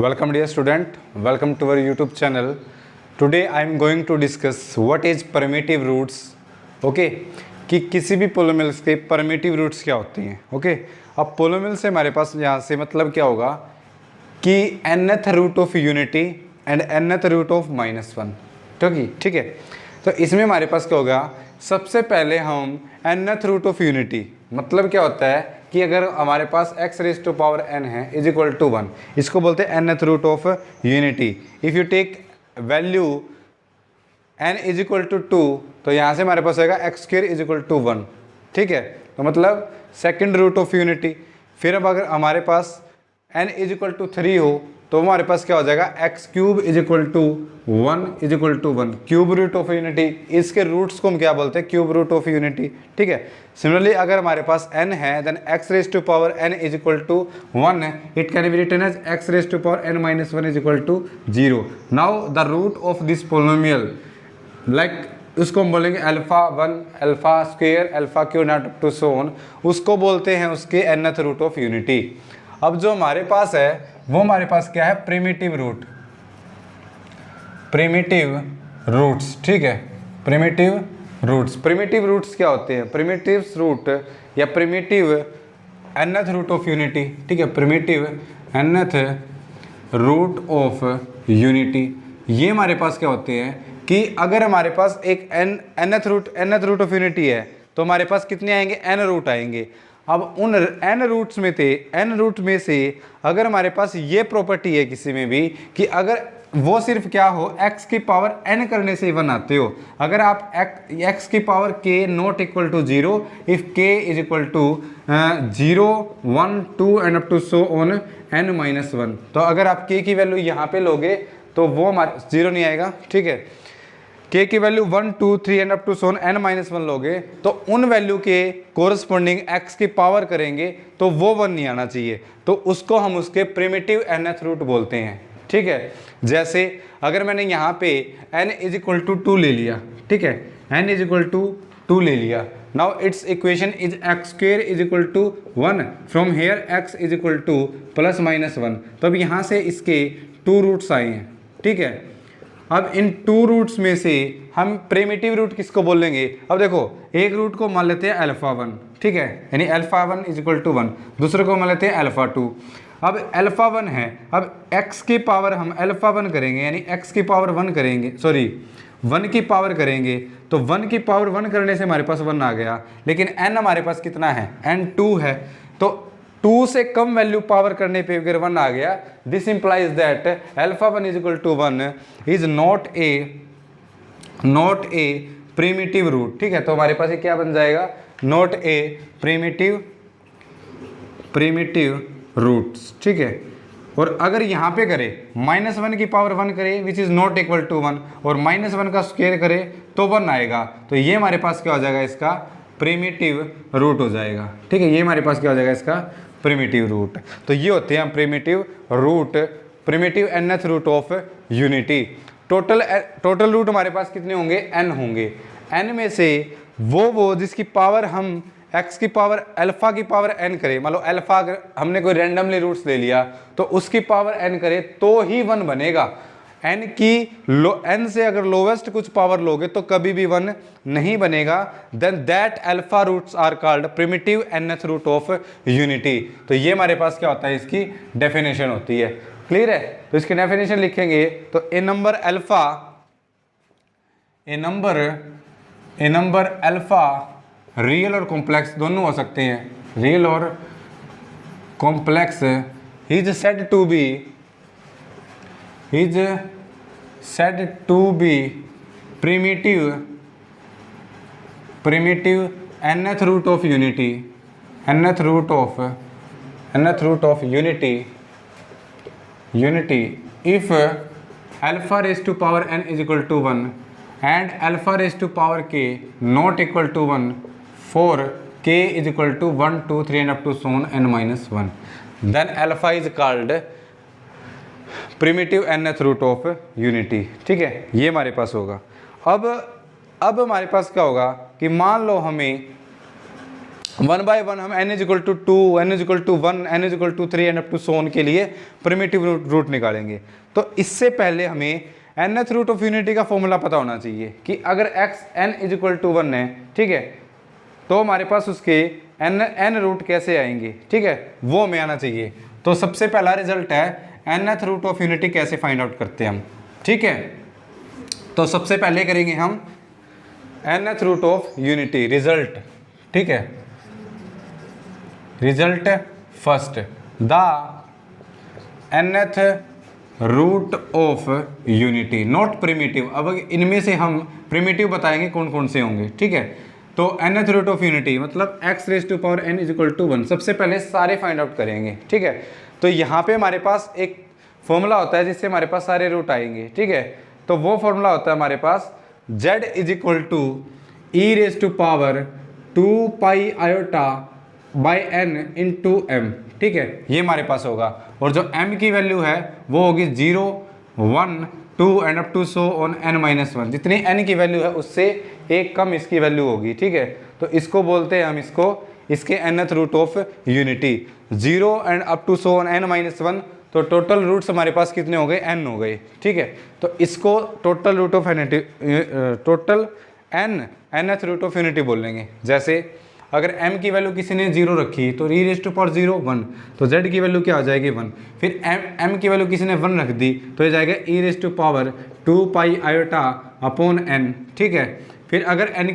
Welcome dear student, welcome to our YouTube channel. Today I am going to discuss what is primitive roots. Okay, कि किसी भी पोलोमिल्स के primitive roots क्या होती हैं. ओके, अब पोलोमिल से हमारे पास यहाँ से मतलब क्या होगा कि nth root of unity and nth root of -1. ठीक है. तो इसमें हमारे पास क्या होगा, सबसे पहले हम nth रूट ऑफ यूनिटी मतलब क्या होता है कि अगर हमारे पास x raise to power n है इज इक्वल टू 1, इसको बोलते हैं nth root of unity. If you take value n is equal to 2 तो यहाँ से हमारे पास आएगा x square is equal to 1. ठीक है, तो मतलब सेकंड रूट ऑफ यूनिटी. फिर अब अगर हमारे पास n इज इक्वल टू 3 हो तो हमारे पास क्या हो जाएगा, x cube is equal to 1 is equal to 1, cube root of unity. इसके रूट्स को हम क्या बोलते हैं, क्यूब रूट ऑफ यूनिटी. ठीक है. सिमिलरली अगर हमारे पास n है then x raise to power n is equal to 1, it can be written as x raise to power n minus 1 is equal to 0. Now the root of this polynomial like उसको हम बोलेंगे alpha 1, alpha square, alpha cube not up to so on, उसको बोलते हैं उसके nth root of unity. अब जो हमारे पास है वो हमारे पास क्या है, प्रिमिटिव रूट, प्रिमिटिव रूट्स. ठीक है, प्रिमिटिव रूट्स. प्रिमिटिव रूट्स क्या होते हैं, प्रिमिटिव रूट या primitive nth root of unity. ठीक है, primitive nth root of unity. ये हमारे पास क्या होते हैं कि अगर हमारे पास एक nth रूट ऑफ यूनिटी है तो हमारे पास कितने आएंगे, n रूट आएंगे. अब उन n रूट्स में n रूट में से अगर हमारे पास ये प्रॉपर्टी है किसी में भी कि अगर वो सिर्फ क्या हो, x की पावर n करने से इवन आते हो. अगर आप x की power k not equal to 0 if k is equal to 0 1 2 and up to so on n minus 1, तो अगर आप k की वैल्यू यहाँ पे लोगे तो वो हमारे 0 नहीं आएगा. ठीक है, k की value 1 2 3 and up to so on n minus 1 लोगे तो उन वैल्यू के कोरस्पॉन्डिंग x की पावर करेंगे तो वो 1 नहीं आना चाहिए, तो उसको हम उसके प्रिमिटिव nth रूट बोलते हैं. ठीक है, जैसे अगर मैंने यहाँ पे n इज इक्वल टू 2 ले लिया. ठीक है, n इज इक्वल टू 2 ले लिया. Now its equation is x square is equal to 1, from here x is equal to plus minus 1. तो अब यहाँ से इसके 2 रूट्स आए हैं. ठीक है, अब इन 2 रूट्स में से हम प्रिमिटिव रूट किसको बोलेंगे. अब देखो, एक रूट को मान लेते हैं अल्फा 1. ठीक है, यानी अल्फा 1 इज इक्वल टू 1, दूसरे को मान लेते हैं अल्फा 2. अब अल्फा 1 है, अब x की पावर हम अल्फा 1 करेंगे यानी x की पावर 1 करेंगे, सॉरी 1 की पावर करेंगे, तो 1 की पावर 1 करने से हमारे पास 1 आ गया. लेकिन n हमारे पास कितना है, n 2 है, तो 2 से कम वैल्यू पावर करने पे अगर 1 आ गया, this implies that alpha 1 is equal to 1 is not a primitive root. ठीक है, तो हमारे पास ये क्या बन जाएगा, नॉट ए प्रिमिटिव रूट्स. ठीक है, और अगर यहाँ पे करे -1 की पावर 1 करे which is not equal to 1 और -1 का स्क्वायर करे तो 1 आएगा, तो ये हमारे पास क्या हो जाएगा, इसका प्रिमिटिव रूट हो जाएगा. ठीक है, ये हमारे पास क्या हो जाएगा, इसका प्रिमिटिव रूट. तो ये होते हैं primitive root, primitive nth root of unity. Total root हमारे पास कितने होंगे, n होंगे. n में से वो जिसकी पावर हम x की पावर अल्फा की पावर n करें, मान लो अल्फा अगर हमने कोई रैंडमली रूट्स ले लिया तो उसकी पावर n करे तो ही 1 बनेगा. n से अगर लोवेस्ट कुछ पावर लोगे तो कभी भी 1 नहीं बनेगा. Then that alpha roots are called primitive nth root of unity. तो ये हमारे पास क्या होता है, इसकी डेफिनेशन होती है. क्लियर है, तो इसकी डेफिनेशन लिखेंगे तो ए नंबर अल्फा रियल और कॉम्प्लेक्स दोनों हो सकते हैं, रियल और complex is said to be primitive nth root of unity, nth root of unity if alpha raise to power n is equal to 1 and alpha raised to power k not equal to 1 for k is equal to 1 2 3 and up to so on n minus 1, then alpha is called primitive nth root of unity. ठीक है, ये हमारे पास होगा. अब हमारे पास क्या होगा कि मान लो हमें 1/1 हम n=2, n=1, n=3 and up to so on के लिए प्रिमिटिव रूट निकालेंगे। तो इससे पहले हमें nth रूट ऑफ यूनिटी का फॉर्मूला पता होना चाहिए कि अगर x n=1 है, ठीक है, तो हमारे पास उसके n रूट कैसे आएंगे, ठीक है, वो हमें आना चाहिए। तो सबसे पहला रिजल्ट है nth रूट ऑफ यूनिटी कैसे फाइंड आउट करते हैं हम, ठीक है। तो सबसे पहले करेंगे हम nth root of unity result, ठीक है, result first the nth root of unity not primitive. अब इनमें से हम प्रिमिटिव बताएंगे कौन कौन से होंगे, ठीक है। तो nth रूट ऑफ यूनिटी मतलब x⁻n=1। सबसे पहले सारे फाइंड आउट करेंगे, ठीक है। तो यहाँ पे हमारे पास एक फॉर्मूला होता है जिससे हमारे पास सारे रूट आएंगे, ठीक है। तो वो फॉर्मूला होता है हमारे पास z=e⁻²πi/n/m, ठीक है, ये हमारे पास होगा। और जो m की वैल्यू है वो होगी 0, 1, 2 and up to so on n-1। जितनी n की वैल्यू है उससे एक कम इसकी वैल्यू होगी, ठीक है। तो इसको बोलते हैं हम इसके nth root of unity. 0 and up to so on n-1, तो टोटल रूट्स हमारे पास कितने हो गए, n हो गए, ठीक है। तो इसको total root of unity, total nth root of unity बोल लेंगे। जैसे अगर m की वैल्यू किसी ने 0 रखी तो e⁻0 1, तो z की वैल्यू क्या हो जाएगी 1। फिर m की वैल्यू किसी ने 1 रख दी तो ये जाएगा e⁻²πi/n, ठीक है। फिर अगर m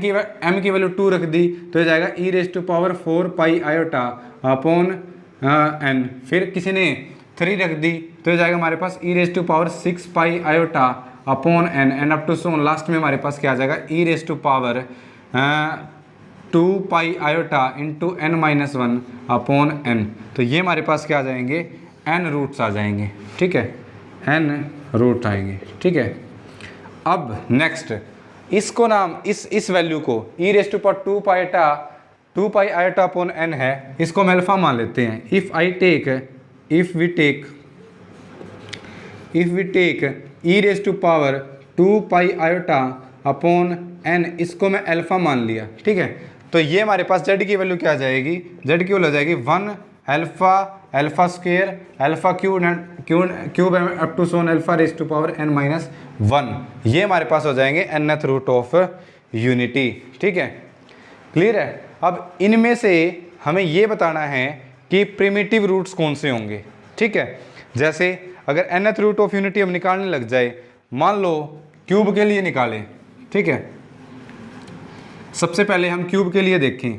की वैल्यू 2 रख दी तो ये जाएगा e⁻4πi/n। फिर किसी ने 3 रख दी तो ये जाएगा हमारे पास e⁻6πi/n and up to so last में हमारे पास क्या आ जाएगा e⁻2πi/n-1/n। तो ये हमारे पास क्या आ जाएंगे, n रूट्स आ जाएंगे, ठीक है, n रूट आएंगे, ठीक है। अब नेक्स्ट इसको नाम इस वैल्यू को e⁻2πi/n है, इसको हम अल्फा मान लेते हैं। इफ वी टेक e⁻2πi/n, इसको मैं अल्फा मान लिया, ठीक है। तो ये हमारे पास z की वैल्यू क्या आ जाएगी, z की वैल्यू आ जाएगी 1 alpha square alpha cube up to so on α⁻n-1। ये हमारे पास हो जाएंगे nth रूट ऑफ यूनिटी, ठीक है, क्लियर है। अब इनमें से हमें ये बताना है कि प्रिमिटिव रूट्स कौन से होंगे, ठीक है। जैसे अगर nth रूट ऑफ यूनिटी हम निकालने लग जाए, मान लो क्यूब के लिए निकालें, ठीक है। सबसे पहले हम क्यूब के लिए देखें,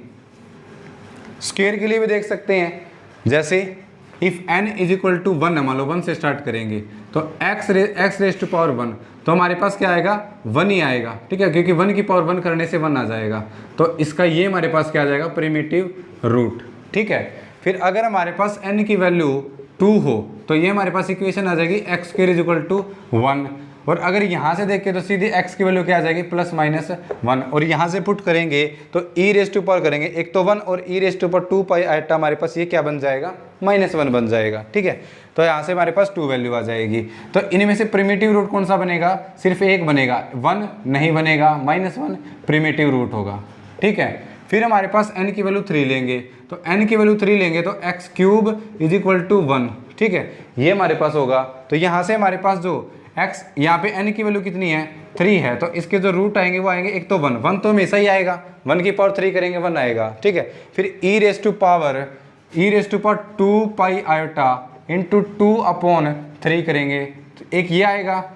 स्क्वायर के लिए भी देख सकते हैं। जैसे इफ n=1 है, मान लो 1 से स्टार्ट करेंगे तो x⁻1, तो हमारे पास क्या आएगा 1 ही आएगा, ठीक है, क्योंकि 1 की पावर 1 करने से 1 आ जाएगा। तो इसका ये हमारे पास क्या आ जाएगा प्रिमिटिव रूट, ठीक है। फिर अगर हमारे पास n की वैल्यू 2 हो तो ये हमारे पास इक्वेशन आ जाएगी x²= 1। और अगर यहाँ से देखें तो सीधे x की वैल्यू क्या आ जाएगी +-1। और यहाँ से पुट करेंगे तो e⁻² करेंगे, एक तो 1 और e⁻2πi हमारे पास ये क्या बन जाएगा -1 बन जाएगा, ठीक है। तो यहाँ से हमारे पास 2 वैल्यू आ जाएगी। तो इनमें से प्रिमिटिव रूट कौन सा बनेगा, सिर्फ एक बनेगा, 1 नहीं बनेगा, -1 प्रिमिटिव रूट होगा, ठीक है। फिर हमारे पास n की वैल्यू 3 लेंगे, तो n की वैल्यू 3 लेंगे तो x³ 1, ठीक है, ये हमारे पास होगा। तो यहाँ से हमारे पाज जो x, यहाँ पे n की वैल्यू कितनी है 3 है, तो इसके जो रूट आएंगे वो आएंगे, एक तो 1 तो हमेशा ही आएगा, 1 की पावर 3 करेंगे 1 आएगा, ठीक है। फिर e⁻2πi/2/3 करेंगे तो एक ये आएगा,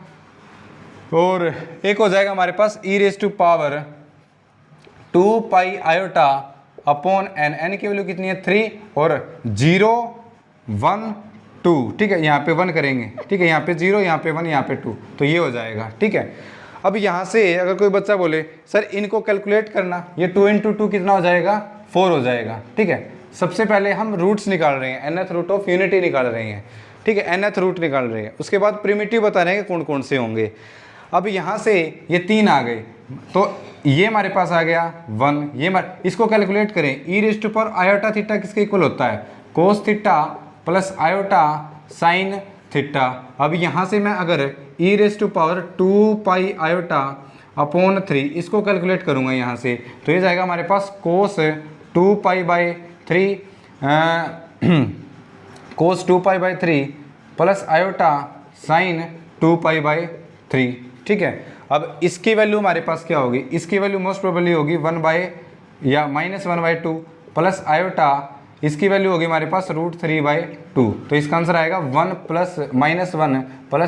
और एक हो जाएगा हमारे पास e⁻2πi/n, n की वैल्यू कितनी है 3 और 0, 1, 2, ठीक है, यहाँ पे 1 करेंगे, ठीक है, यहाँ पे 0, यहाँ पे 1, यहाँ पे 2, तो ये हो जाएगा, ठीक है। अब यहाँ से अगर कोई बच्चा बोले सर इनको कैलकुलेट करना, ये 2 × 2 कितना हो जाएगा 4 हो जाएगा, ठीक है। सबसे पहले हम रूट्स निकाल रहे हैं, nth रूट ऑफ यूनिटी निकाल रहे हैं, ठीक है, nth रूट निकाल रहे हैं। उसके बाद प्रिमिटिव बता रहे हैं कौन कौन से होंगे। अब यहाँ से ये 3 आ गए, तो ये हमारे पास आ गया 1, ये इसको कैलकुलेट करें, e⁻i⁻θ किसके इक्वल होता है cos θ + i sin θ। अब यहाँ से मैं अगर e⁻2πi/3 इसको कैलकुलेट करूँगा यहाँ से, तो ये जाएगा हमारे पास cos 2π/3 cos 2π/3 plus iota sine 2π/3, ठीक है। अब इसकी वैल्यू हमारे पास क्या होगी, इसकी वैल्यू मोस्ट प्रोबेबली होगी 1/-2 प्लस आयोटा, इसकी वैल्यू होगी हमारे पास √3/2। तो इसका आंसर आएगा 1 प्लस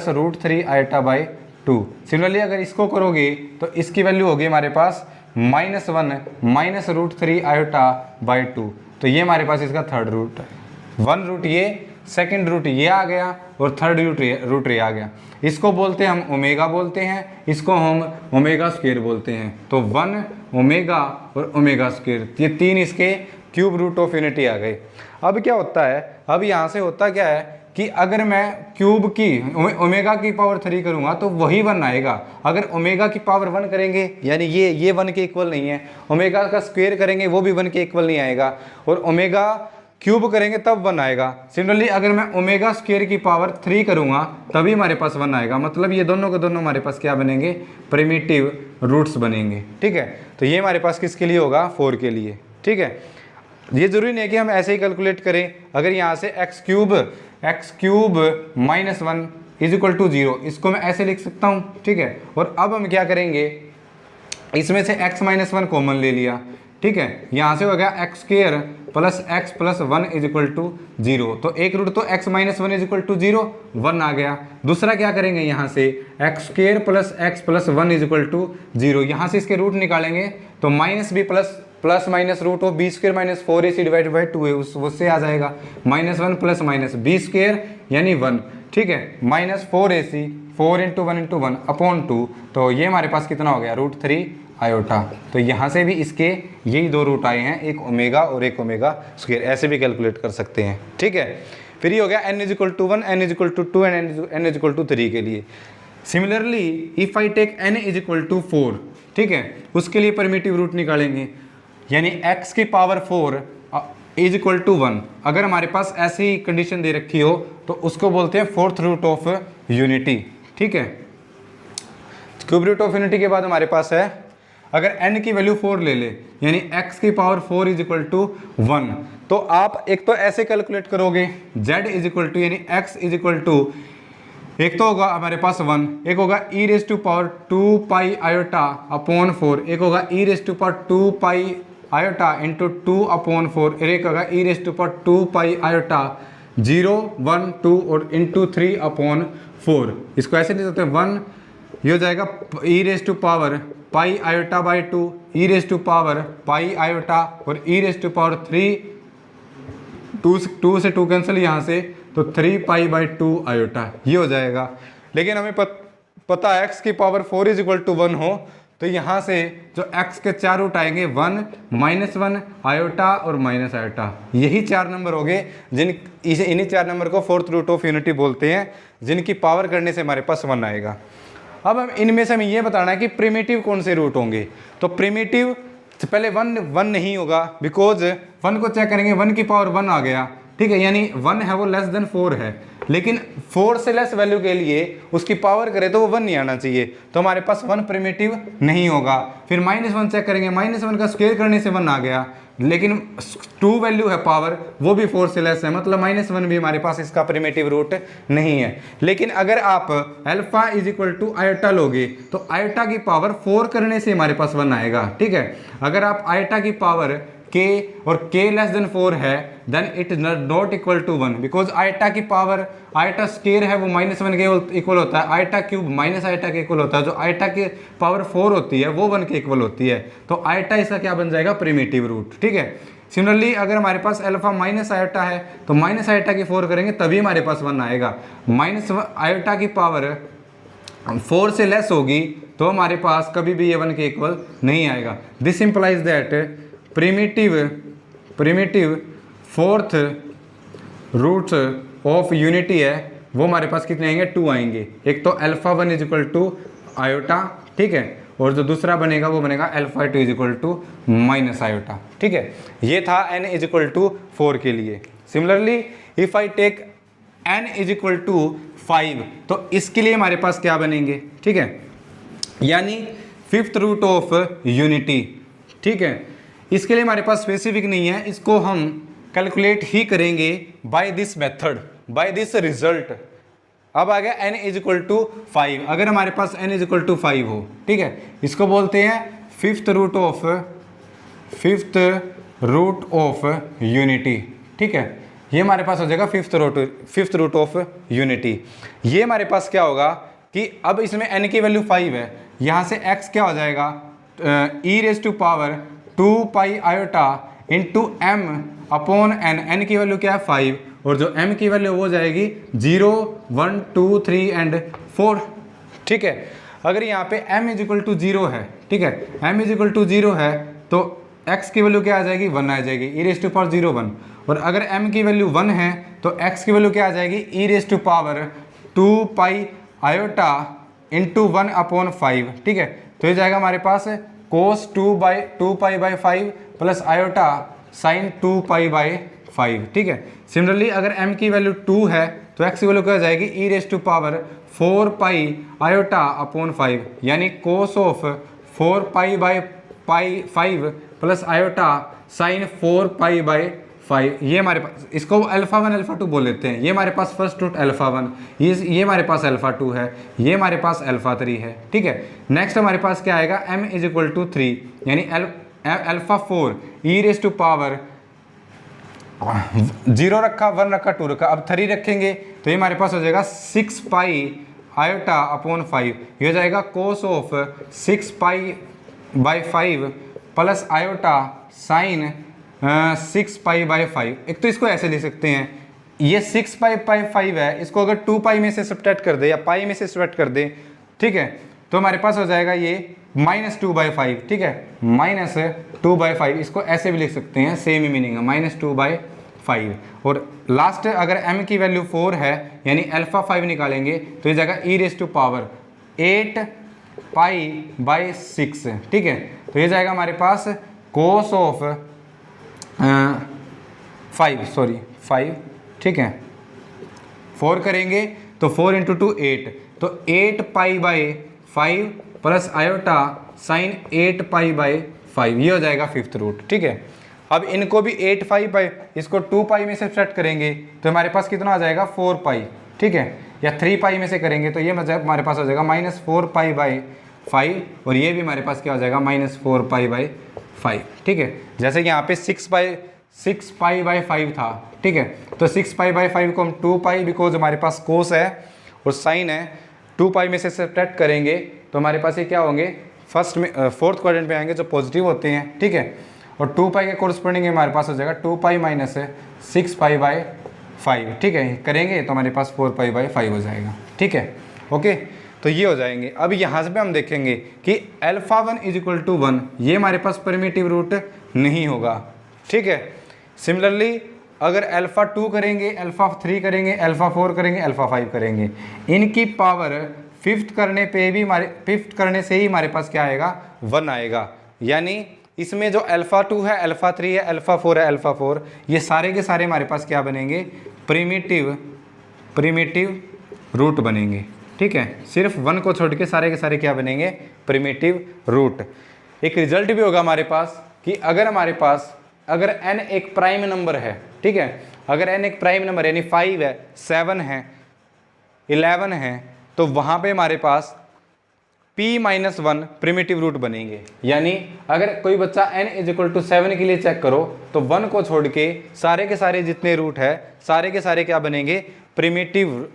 √3 आयोटा/2। सिमिलरली अगर इसको करोगे तो इसकी वैल्यू होगी हमारे पास -1 √3 आयोटा/2। तो ये हमारे पास इसका थर्ड रूट है। 1 रूट ये, सेकंड रूट ये आ गया और थर्ड रूट ये आ गया। इसको बोलते हैं हम ओमेगा बोलते हैं, इसको हम ओमेगा स्क्वायर बोलते हैं। तो 1 ओमेगा और ओमेगा स्क्वायर, ये तीन इसके क्यूब रूट ऑफ यूनिटी आ गए। अब क्या होता है, अब यहाँ से होता क्या है कि अगर मैं क्यूब की ओमेगा की पावर 3 करूँगा तो वही 1 आएगा। अगर ओमेगा की पावर 1 करेंगे यानी ये 1 के इक्वल नहीं है, ओमेगा का स्क्वायर करेंगे वो भी 1 के इक्वल नहीं आएगा, और ओमेगा क्यूब करेंगे तब 1 आएगा। सिमिलरली अगर मैं ओमेगा स्क्वायर की पावर 3 करूँगा तभी हमारे पास 1 आएगा। मतलब ये दोनों के दोनों हमारे पास क्या बनेंगे, प्रिमिटिव रूट्स बनेंगे, ठीक है। तो ये हमारे पास किसके लिए होगा, 4 के लिए, ठीक है। ये जरूरी नहीं है कि हम ऐसे ही कैलकुलेट करें। अगर यहाँ से x क्यूब -1 = 0, इसको मैं ऐसे लिख सकता हूँ, ठीक है। और अब हम क्या करेंगे, इसमें से x - 1 कॉमन ले लिया, ठीक है। यहाँ से हो गया x² प्लस x प्लस 1 = 0। तो एक रूट तो x - 1 = 0, 1 आ गया। दूसरा क्या करेंगे, यहाँ से x² प्लस x प्लस 1 = 0। यहाँ से इसके रूट निकालेंगे तो -b plus minus root of b² - 4ac / 2 है, उससे आ जाएगा -1 प्लस माइनस b² यानी 1, ठीक है, -4ac 4 × 1 × 1 अपॉन 2। तो ये हमारे पास कितना हो गया, √3 आयोटा। तो यहाँ से भी इसके यही दो रूट आए हैं, एक ओमेगा और एक ओमेगा स्क्वायर, ऐसे भी कैलकुलेट कर सकते हैं, ठीक है। फिर ये हो गया n = 1, n = 2 एंड n = 3 के लिए। Similarly if I take n = 4, ठीक है, उसके लिए परमिटिव रूट निकालेंगे, यानी x की पावर 4 = 1। अगर हमारे पास ऐसी कंडीशन दे रखी हो तो उसको बोलते हैं फोर्थ रूट ऑफ यूनिटी, ठीक है। क्यूब रूट ऑफ यूनिटी के बाद हमारे पास है, अगर n की वैल्यू 4 ले ले यानी x की पावर 4 = 1, तो आप एक तो ऐसे कैलकुलेट करोगे z = यानी x = एक तो होगा हमारे पास 1, एक होगा e⁻² आयोटा अपॉन 4, एक होगा e⁻² आयोटा इंटू 2/4, एक होगा e⁻² आयोटा 0 1 2 और इंटू 3/4। इसको ऐसे लिख सकते हैं 1, ये हो जाएगा e⁻π आयोटा/2, e⁻π आयोटा और e⁻3, 2 से 2 कैंसिल यहाँ से, तो 3π/2 आयोटा ये हो जाएगा। लेकिन हमें पता है x की पावर 4 = 1 हो, तो यहाँ से जो x के 4 रूट आएंगे 1 -1 आयोटा और माइनस आयोटा, यही 4 नंबर हो गए इन्हीं 4 नंबर को फोर्थ रूट ऑफ यूनिटी बोलते हैं, जिनकी पावर करने से हमारे पास 1 आएगा। अब हम इनमें से हमें ये बताना है कि प्रिमिटिव कौन से रूट होंगे। तो प्रिमिटिव पहले 1 नहीं होगा, बिकॉज 1 को चेक करेंगे, 1 की पावर 1 आ गया, ठीक है, यानी 1 है वो लेस देन 4 है, लेकिन 4 से लेस वैल्यू के लिए उसकी पावर करे तो वो 1 नहीं आना चाहिए, तो हमारे पास 1 प्रिमिटिव नहीं होगा। फिर -1 चेक करेंगे, -1 का स्क्वायर करने से 1 आ गया, लेकिन 2 वैल्यू है पावर, वो भी 4 से लेस है, मतलब -1 भी हमारे पास इसका प्रिमिटिव रूट नहीं है। लेकिन अगर आप अल्फा = आयोटा लोगे तो आयोटा की पावर 4 करने से हमारे पास 1 आएगा, ठीक है। अगर आप आयोटा की पावर k और k लेस देन 4 है, then it is not equal to 1, because iota की पावर, आयोटा स्क्वायर है वो -1 के इक्वल होता है, आयोटा क्यूब माइनस आयोटा के इक्वल होता है, जो आयोटा की पावर 4 होती है वो 1 के इक्वल होती है, तो आयोटा इसका क्या बन जाएगा, प्रिमिटिव रूट, ठीक है। सिमिलरली अगर हमारे पास अल्फा माइनस आयोटा है तो माइनस आयोटा की 4 करेंगे तभी हमारे पास 1 आएगा। माइनस आयोटा की पावर 4 से लेस होगी तो हमारे पास कभी भी ये 1 के इक्वल नहीं आएगा। This implies that primitive fourth roots of unity है वो हमारे पास कितने आएंगे, 2 आएंगे। एक तो अल्फा 1 = आयोटा, ठीक है, और जो दूसरा बनेगा वो बनेगा अल्फा 2 = माइनस आयोटा, ठीक है। ये था n = 4 के लिए। Similarly if I take n = 5, तो इसके लिए हमारे पास क्या बनेंगे, ठीक है, यानी फिफ्थ रूट ऑफ यूनिटी, ठीक है। इसके लिए हमारे पास स्पेसिफिक नहीं है, इसको हम कैलकुलेट ही करेंगे by this method, by this result. अब आ गया n इज इक्वल टू 5, अगर हमारे पास n इज इक्वल टू 5 हो, ठीक है, इसको बोलते हैं फिफ्थ रूट ऑफ यूनिटी, ठीक है, ये हमारे पास हो जाएगा फिफ्थ रूट ऑफ यूनिटी। ये हमारे पास क्या होगा कि अब इसमें n की वैल्यू 5 है, यहाँ से x क्या हो जाएगा e raise to power 2 pi iota into m upon n की वैल्यू क्या है 5, और जो m की वैल्यू वो जाएगी 0 1 2 3 एंड 4, ठीक है। अगर यहाँ पे m इज इक्वल टू 0 है, ठीक है, m इज इक्वल टू 0 है तो x की वैल्यू क्या आ जाएगी 1 आ जाएगी, e रेज टू पावर 0 1, और अगर m की वैल्यू 1 है तो x की वैल्यू क्या आ जाएगी e raise to power 2 pi iota into 1 upon 5, ठीक है। तो ये जाएगा हमारे पास cos 2 pi by 5 plus iota sine 2 pi by 5, ठीक है। सिमिलरली अगर m की वैल्यू 2 है तो x की वैल्यू क्या आ जाएगी e raise to power 4 pi iota upon 5, यानी cos of 4 pi by 5 plus iota sine 4 pi by 5। ये हमारे पास, इसको अल्फा 1 अल्फा 2 बोल लेते हैं। ये हमारे पास फर्स्ट रूट अल्फा 1, ये हमारे पास अल्फा 2 है, ये हमारे पास अल्फा 3 है, ठीक है। नेक्स्ट हमारे पास क्या आएगा m इज इक्वल टू 3, यानी alpha 4 e raise to power 0 रखा 1 रखा 2 रखा, अब 3 रखेंगे तो ये हमारे पास हो जाएगा 6 पाई आयोटा अपॉन 5, ये हो जाएगा cos of 6 pi by 5 plus iota sign 6 pi by 5। एक तो इसको ऐसे लिख सकते हैं, ये 6 पाई बाई 5 है, इसको अगर 2 पाई में से सब्ट्रैक्ट कर दे या पाई में से सब्ट्रैक्ट कर दे, ठीक है, तो हमारे पास हो जाएगा ये -2 बाई 5, ठीक है, -2 बाई 5, इसको ऐसे भी लिख सकते हैं, सेम ही मीनिंग है, -2 बाई 5। और लास्ट अगर m की वैल्यू 4 है यानी अल्फा 5 निकालेंगे तो ये जाएगा e raise to power 8 pi by 6, ठीक है। तो ये जाएगा हमारे पास कोस ऑफ 5, ठीक है, 4 करेंगे तो 4 इंटू 2 8, तो 8 pi by 5 plus iota sign 8 pi by 5, ये हो जाएगा फिफ्थ रूट, ठीक है। अब इनको भी 8 पाई बाई, इसको 2 पाई में से सब्ट्रैक्ट करेंगे तो हमारे पास कितना आ जाएगा 4 पाई, ठीक है, या 3 पाई में से करेंगे तो ये हमारे पास हो जाएगा -4 पाई बाई 5, और ये भी हमारे पास क्या हो जाएगा -4 पाई बाई 5, ठीक है। जैसे कि यहाँ पे 6 पाई बाई 5 था, ठीक है, तो 6 पाई बाई 5 को हम 2 पाई, बिकॉज हमारे पास कोस है और साइन है, 2 पाई में से सब्ट्रैक्ट करेंगे तो हमारे पास ये क्या होंगे, फर्स्ट में फोर्थ क्वाड्रेंट में आएंगे जो पॉजिटिव होते हैं, ठीक है, और 2 पाई के कोरस्पोंडिंग हमारे पास हो जाएगा 2 पाई माइनस 6 पाई बाई 5, ठीक है, करेंगे तो हमारे पास 4 पाई बाई 5 हो जाएगा, ठीक है, ओके। तो ये हो जाएंगे। अब यहाँ से भी हम देखेंगे कि अल्फा 1 इज इक्वल टू 1, ये हमारे पास प्रिमिटिव रूट नहीं होगा, ठीक है। सिमिलरली अगर अल्फा 2 करेंगे, अल्फा 3 करेंगे, अल्फा 4 करेंगे, अल्फा 5 करेंगे, इनकी पावर फिफ्थ करने पे भी फिफ्थ करने से ही हमारे पास क्या आएगा 1 आएगा, यानी इसमें जो अल्फा 2 है, अल्फा 3 है, अल्फा 4 है, अल्फा 4, ये सारे के सारे हमारे पास क्या बनेंगे प्रिमिटिव रूट बनेंगे, ठीक है। सिर्फ 1 को छोड़ के सारे क्या बनेंगे प्रिमिटिव रूट। एक रिजल्ट भी होगा हमारे पास कि अगर हमारे पास अगर n एक प्राइम नंबर है, ठीक है, अगर n एक प्राइम नंबर यानी 5 है, 7 है, 11 है, तो वहाँ पे हमारे पास p-1 प्रिमिटिव रूट बनेंगे। यानी अगर कोई बच्चा n इज इक्वल टू 7 के लिए चेक करो तो 1 को छोड़ के सारे जितने रूट है सारे के सारे क्या बनेंगे primitive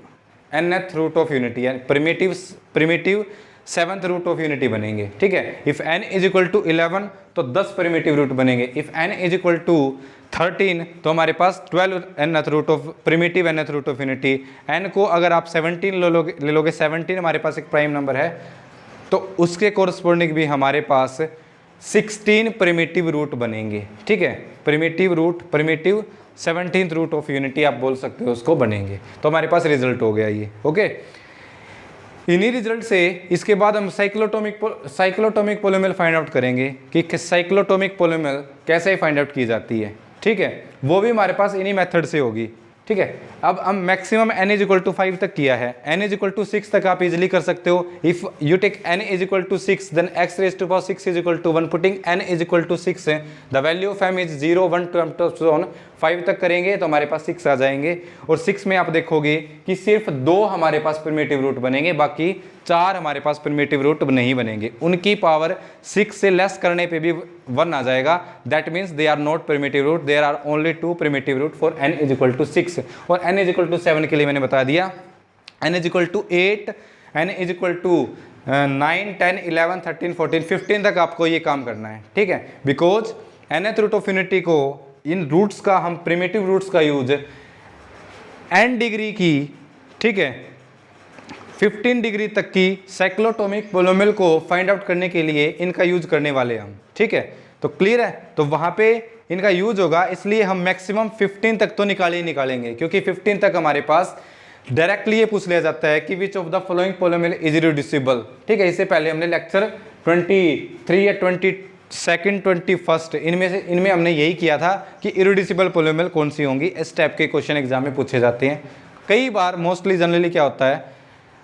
nth root of unity, यानी primitive 7th root of unity बनेंगे, ठीक है। If n is equal to 11 तो 10 प्रिमिटिव रूट बनेंगे, if n is equal to 13 तो हमारे पास 12 nth root of primitive nth root of unity. n को अगर आप 17 ले लोगे 17 हमारे पास एक प्राइम नंबर है तो उसके कोरस्पोंडिंग भी हमारे पास 16 प्रिमिटिव रूट बनेंगे, ठीक है। Primitive 17th root of unity आप बोल सकते हो उसको बनेंगे। तो हमारे पास रिजल्ट हो गया ये, ओके। इन्हीं रिजल्ट से इसके बाद हम साइक्लोटोमिक पोलिनोमियल फाइंड आउट करेंगे कि साइक्लोटोमिक पोलिनोमियल कैसे फाइंड आउट की जाती है, ठीक है। वो भी हमारे पास इन्हीं मेथड से होगी, ठीक है। अब हम maximum n is equal to 5 तक किया है, n इज इक्वल टू 6 तक आप इजिली कर सकते हो। If you take n is equal to 6 then x raise to power 6 is equal to 1, putting n is equal to 6 the value of m is 0 1 2 so on 5 तक करेंगे तो हमारे पास 6 आ जाएंगे। और 6 में आप देखोगे कि सिर्फ 2 हमारे पास प्रिमिटिव रूट बनेंगे, बाकी 4 हमारे पास प्रिमिटिव रूट नहीं बनेंगे। उनकी पावर 6 से लेस करने पे भी 1 आ जाएगा। That means they are not primitive root, there are only 2 primitive root for n is equal to 6। और n इज इक्वल टू 7 के लिए मैंने बता दिया, n is equal to 8, n is equal to 9 10 11 13 14 15 तक आपको ये काम करना है, ठीक है। Because nth root of unity को इन रूट्स का हम प्रिमिटिव रूट्स का यूज n डिग्री की, ठीक है, 15 डिग्री तक की साइक्लोटोमिक पोलोमियल को फाइंड आउट करने के लिए इनका यूज करने वाले हम, ठीक है। तो क्लियर है, तो वहाँ पे इनका यूज होगा, इसलिए हम मैक्सिमम 15 तक तो निकालेंगे, क्योंकि 15 तक हमारे पास डायरेक्टली ये पूछ लिया जाता है कि which of the following पोलोमियल is irreducible, ठीक है। इससे पहले हमने लेक्चर 23 या 22nd 21st इनमें हमने यही किया था कि इररिड्यूसिबल पोलोमियल कौन सी होंगी। इस टाइप के क्वेश्चन एग्जाम में पूछे जाते हैं कई बार। मोस्टली जनरली क्या होता है,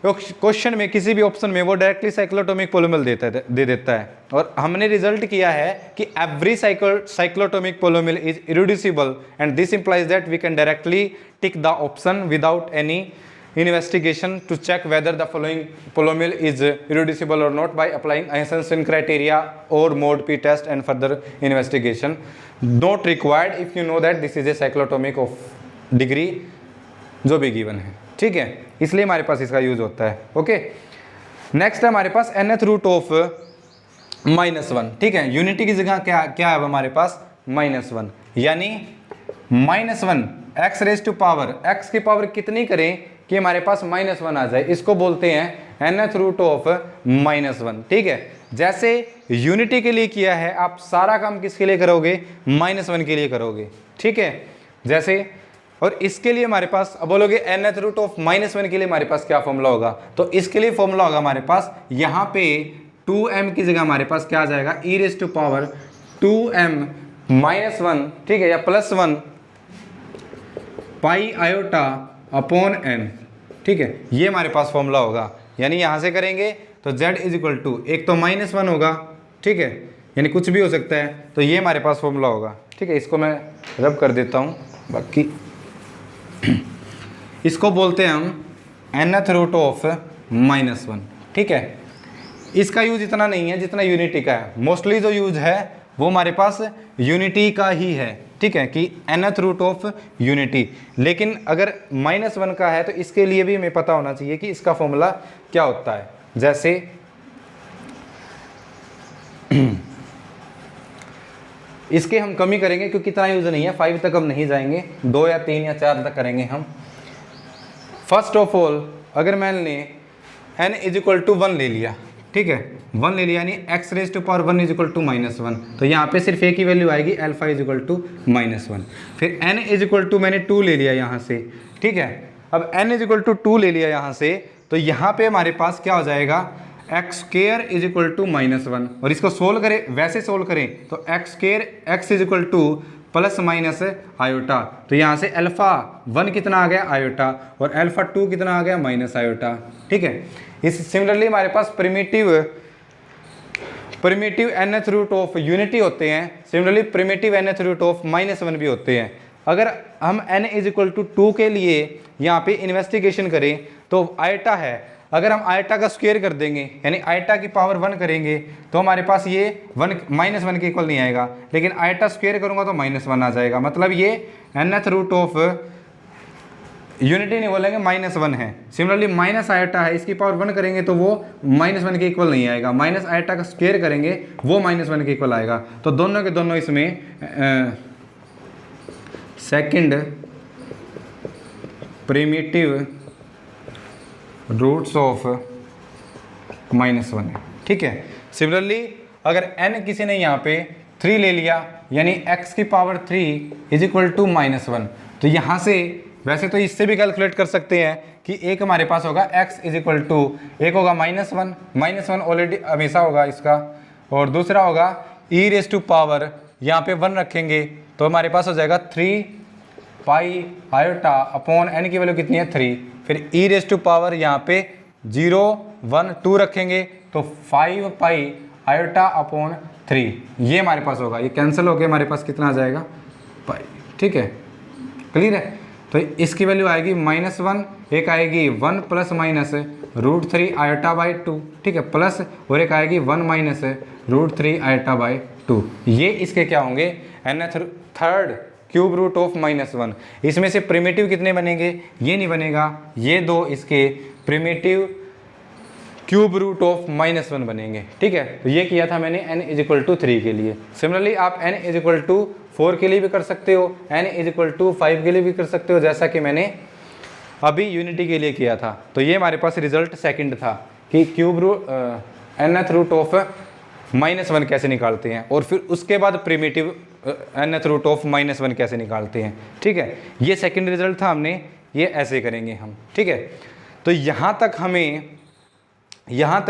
क्वेश्चन में किसी भी ऑप्शन में वो डायरेक्टली साइक्लोटोमिक पोलोमियल दे देता है, और हमने रिजल्ट किया है कि every cyclotomic polynomial is irreducible and this implies that we can directly tick the option without any investigation to check whether the following polynomial is irreducible or not by applying Einstein criteria or mode p test and further investigation not required if you know that this is a cyclotomic of degree जो भी given है, ठीक है। इसलिए हमारे पास इसका use होता है, ओके। नेक्स्ट है हमारे पास nth रूट ऑफ -1, ठीक है। यूनिटी की जगह क्या है हमारे पास -1, यानी -1 x raise to power, x की पावर कितनी करें कि हमारे पास -1 आ जाए, इसको बोलते हैं nth रूट ऑफ -1, ठीक है। जैसे यूनिटी के लिए किया है, आप सारा काम किसके लिए करोगे, -1 के लिए करोगे, ठीक है। जैसे और इसके लिए हमारे पास अब बोलोगे nth रूट ऑफ -1 के लिए हमारे पास क्या फॉर्मूला होगा, तो इसके लिए फॉर्मूला होगा हमारे पास यहाँ पे 2m की जगह हमारे पास क्या आ जाएगा, e raise to power 2m -1, ठीक है, या +1 पाई आयोटा अपॉन n, ठीक है। ये हमारे पास फॉर्मूला होगा, यानी यहाँ से करेंगे तो z इज इक्वल टू एक तो -1 होगा, ठीक है, यानी कुछ भी हो सकता है, तो ये हमारे पास फॉर्मूला होगा, ठीक है। इसको मैं रब कर देता हूँ, बाकी इसको बोलते हैं हम nth रूट ऑफ -1, ठीक है। इसका यूज इतना नहीं है जितना यूनिटी का है, मोस्टली जो यूज है वो हमारे पास यूनिटी का ही है, ठीक है, कि nth रूट ऑफ यूनिटी। लेकिन अगर -1 का है तो इसके लिए भी हमें पता होना चाहिए कि इसका फॉर्मूला क्या होता है। जैसे इसके हम कमी करेंगे क्योंकि इतना यूज नहीं है, 5 तक हम नहीं जाएंगे, 2 या 3 या 4 तक करेंगे हम। फर्स्ट ऑफ ऑल अगर मैंने n इज इक्वल टू 1 ले लिया, ठीक है, 1 ले लिया, यानी x raise to power 1 is equal to -1, तो यहाँ पे सिर्फ एक ही वैल्यू आएगी, अल्फा इज इक्वल टू -1। फिर n इज इक्वल टू मैंने 2 ले लिया यहाँ से, ठीक है। अब n इज इक्वल टू 2 ले लिया यहाँ से, तो यहाँ पे हमारे पास क्या हो जाएगा, x square is equal to -1, और इसको सोल्व करें, वैसे सोल्व करें तो x square x is equal to plus minus iota, तो यहाँ से अल्फा 1 कितना आ गया, आयोटा, और अल्फा 2 कितना आ गया, माइनस आयोटा, ठीक है। इस सिमिलरली हमारे पास primitive nth root of unity होते हैं, similarly primitive nth root of -1 भी होते हैं। अगर हम n इज इक्वल टू 2 के लिए यहाँ पे इन्वेस्टिगेशन करें तो आयटा है, अगर हम आयटा का स्क्वायर कर देंगे यानी आयटा की पावर 1 करेंगे तो हमारे पास ये -1 के इक्वल नहीं आएगा, लेकिन आयटा स्क्वायर करूँगा तो -1 आ जाएगा, मतलब ये nth रूट ऑफ यूनिटी नहीं बोलेंगे, -1 है। सिमिलरली माइनस आयटा है, इसकी पावर 1 करेंगे तो वो -1 के इक्वल नहीं आएगा, माइनस आयटा का स्क्वायर करेंगे वो -1 के इक्वल आएगा। तो दोनों के दोनों इसमें सेकंड प्रिमिटिव रूट्स ऑफ -1 है, ठीक है। सिमिलरली अगर n किसी ने यहाँ पे 3 ले लिया यानी x की पावर 3 इज इक्वल टू -1, तो यहाँ से वैसे तो इससे भी कैलकुलेट कर सकते हैं कि एक हमारे पास होगा x इज इक्वल टू, एक होगा -1 ऑलरेडी हमेशा होगा इसका, और दूसरा होगा e रेज टू पावर यहाँ पे 1 रखेंगे तो हमारे पास हो जाएगा 3 पाई आयोटा अपॉन एन की वैल्यू कितनी है 3, फिर ई रेस टू पावर यहाँ पे 0 1 2 रखेंगे तो 5 पाई आयोटा अपॉन 3, ये हमारे पास होगा, ये कैंसिल होकर हमारे पास कितना आ जाएगा पाई। ठीक है, क्लियर है। तो इसकी वैल्यू आएगी -1, एक आएगी 1 प्लस माइनस √3 आयोटा बाई 2, ठीक है, प्लस और एक आएगी 1 माइनस √3 आयोटा बाई 2। ये इसके क्या होंगे nth third cube root of -1। इसमें से प्रिमिटिव कितने बनेंगे, ये नहीं बनेगा, ये दो इसके प्रिमिटिव क्यूब रूट ऑफ -1 बनेंगे। ठीक है, तो ये किया था मैंने n = 3 के लिए। सिमिलरली आप n = 4 के लिए भी कर सकते हो, n = 5 के लिए भी कर सकते हो, जैसा कि मैंने अभी यूनिटी के लिए किया था। तो ये हमारे पास रिजल्ट सेकंड था कि cube root nth root of -1 कैसे निकालते हैं, और फिर उसके बाद प्रिमिटिव nth रूट ऑफ -1 कैसे निकालते हैं। ठीक है, ये सेकंड रिजल्ट था, हमने ये ऐसे करेंगे हम। ठीक है, तो यहाँ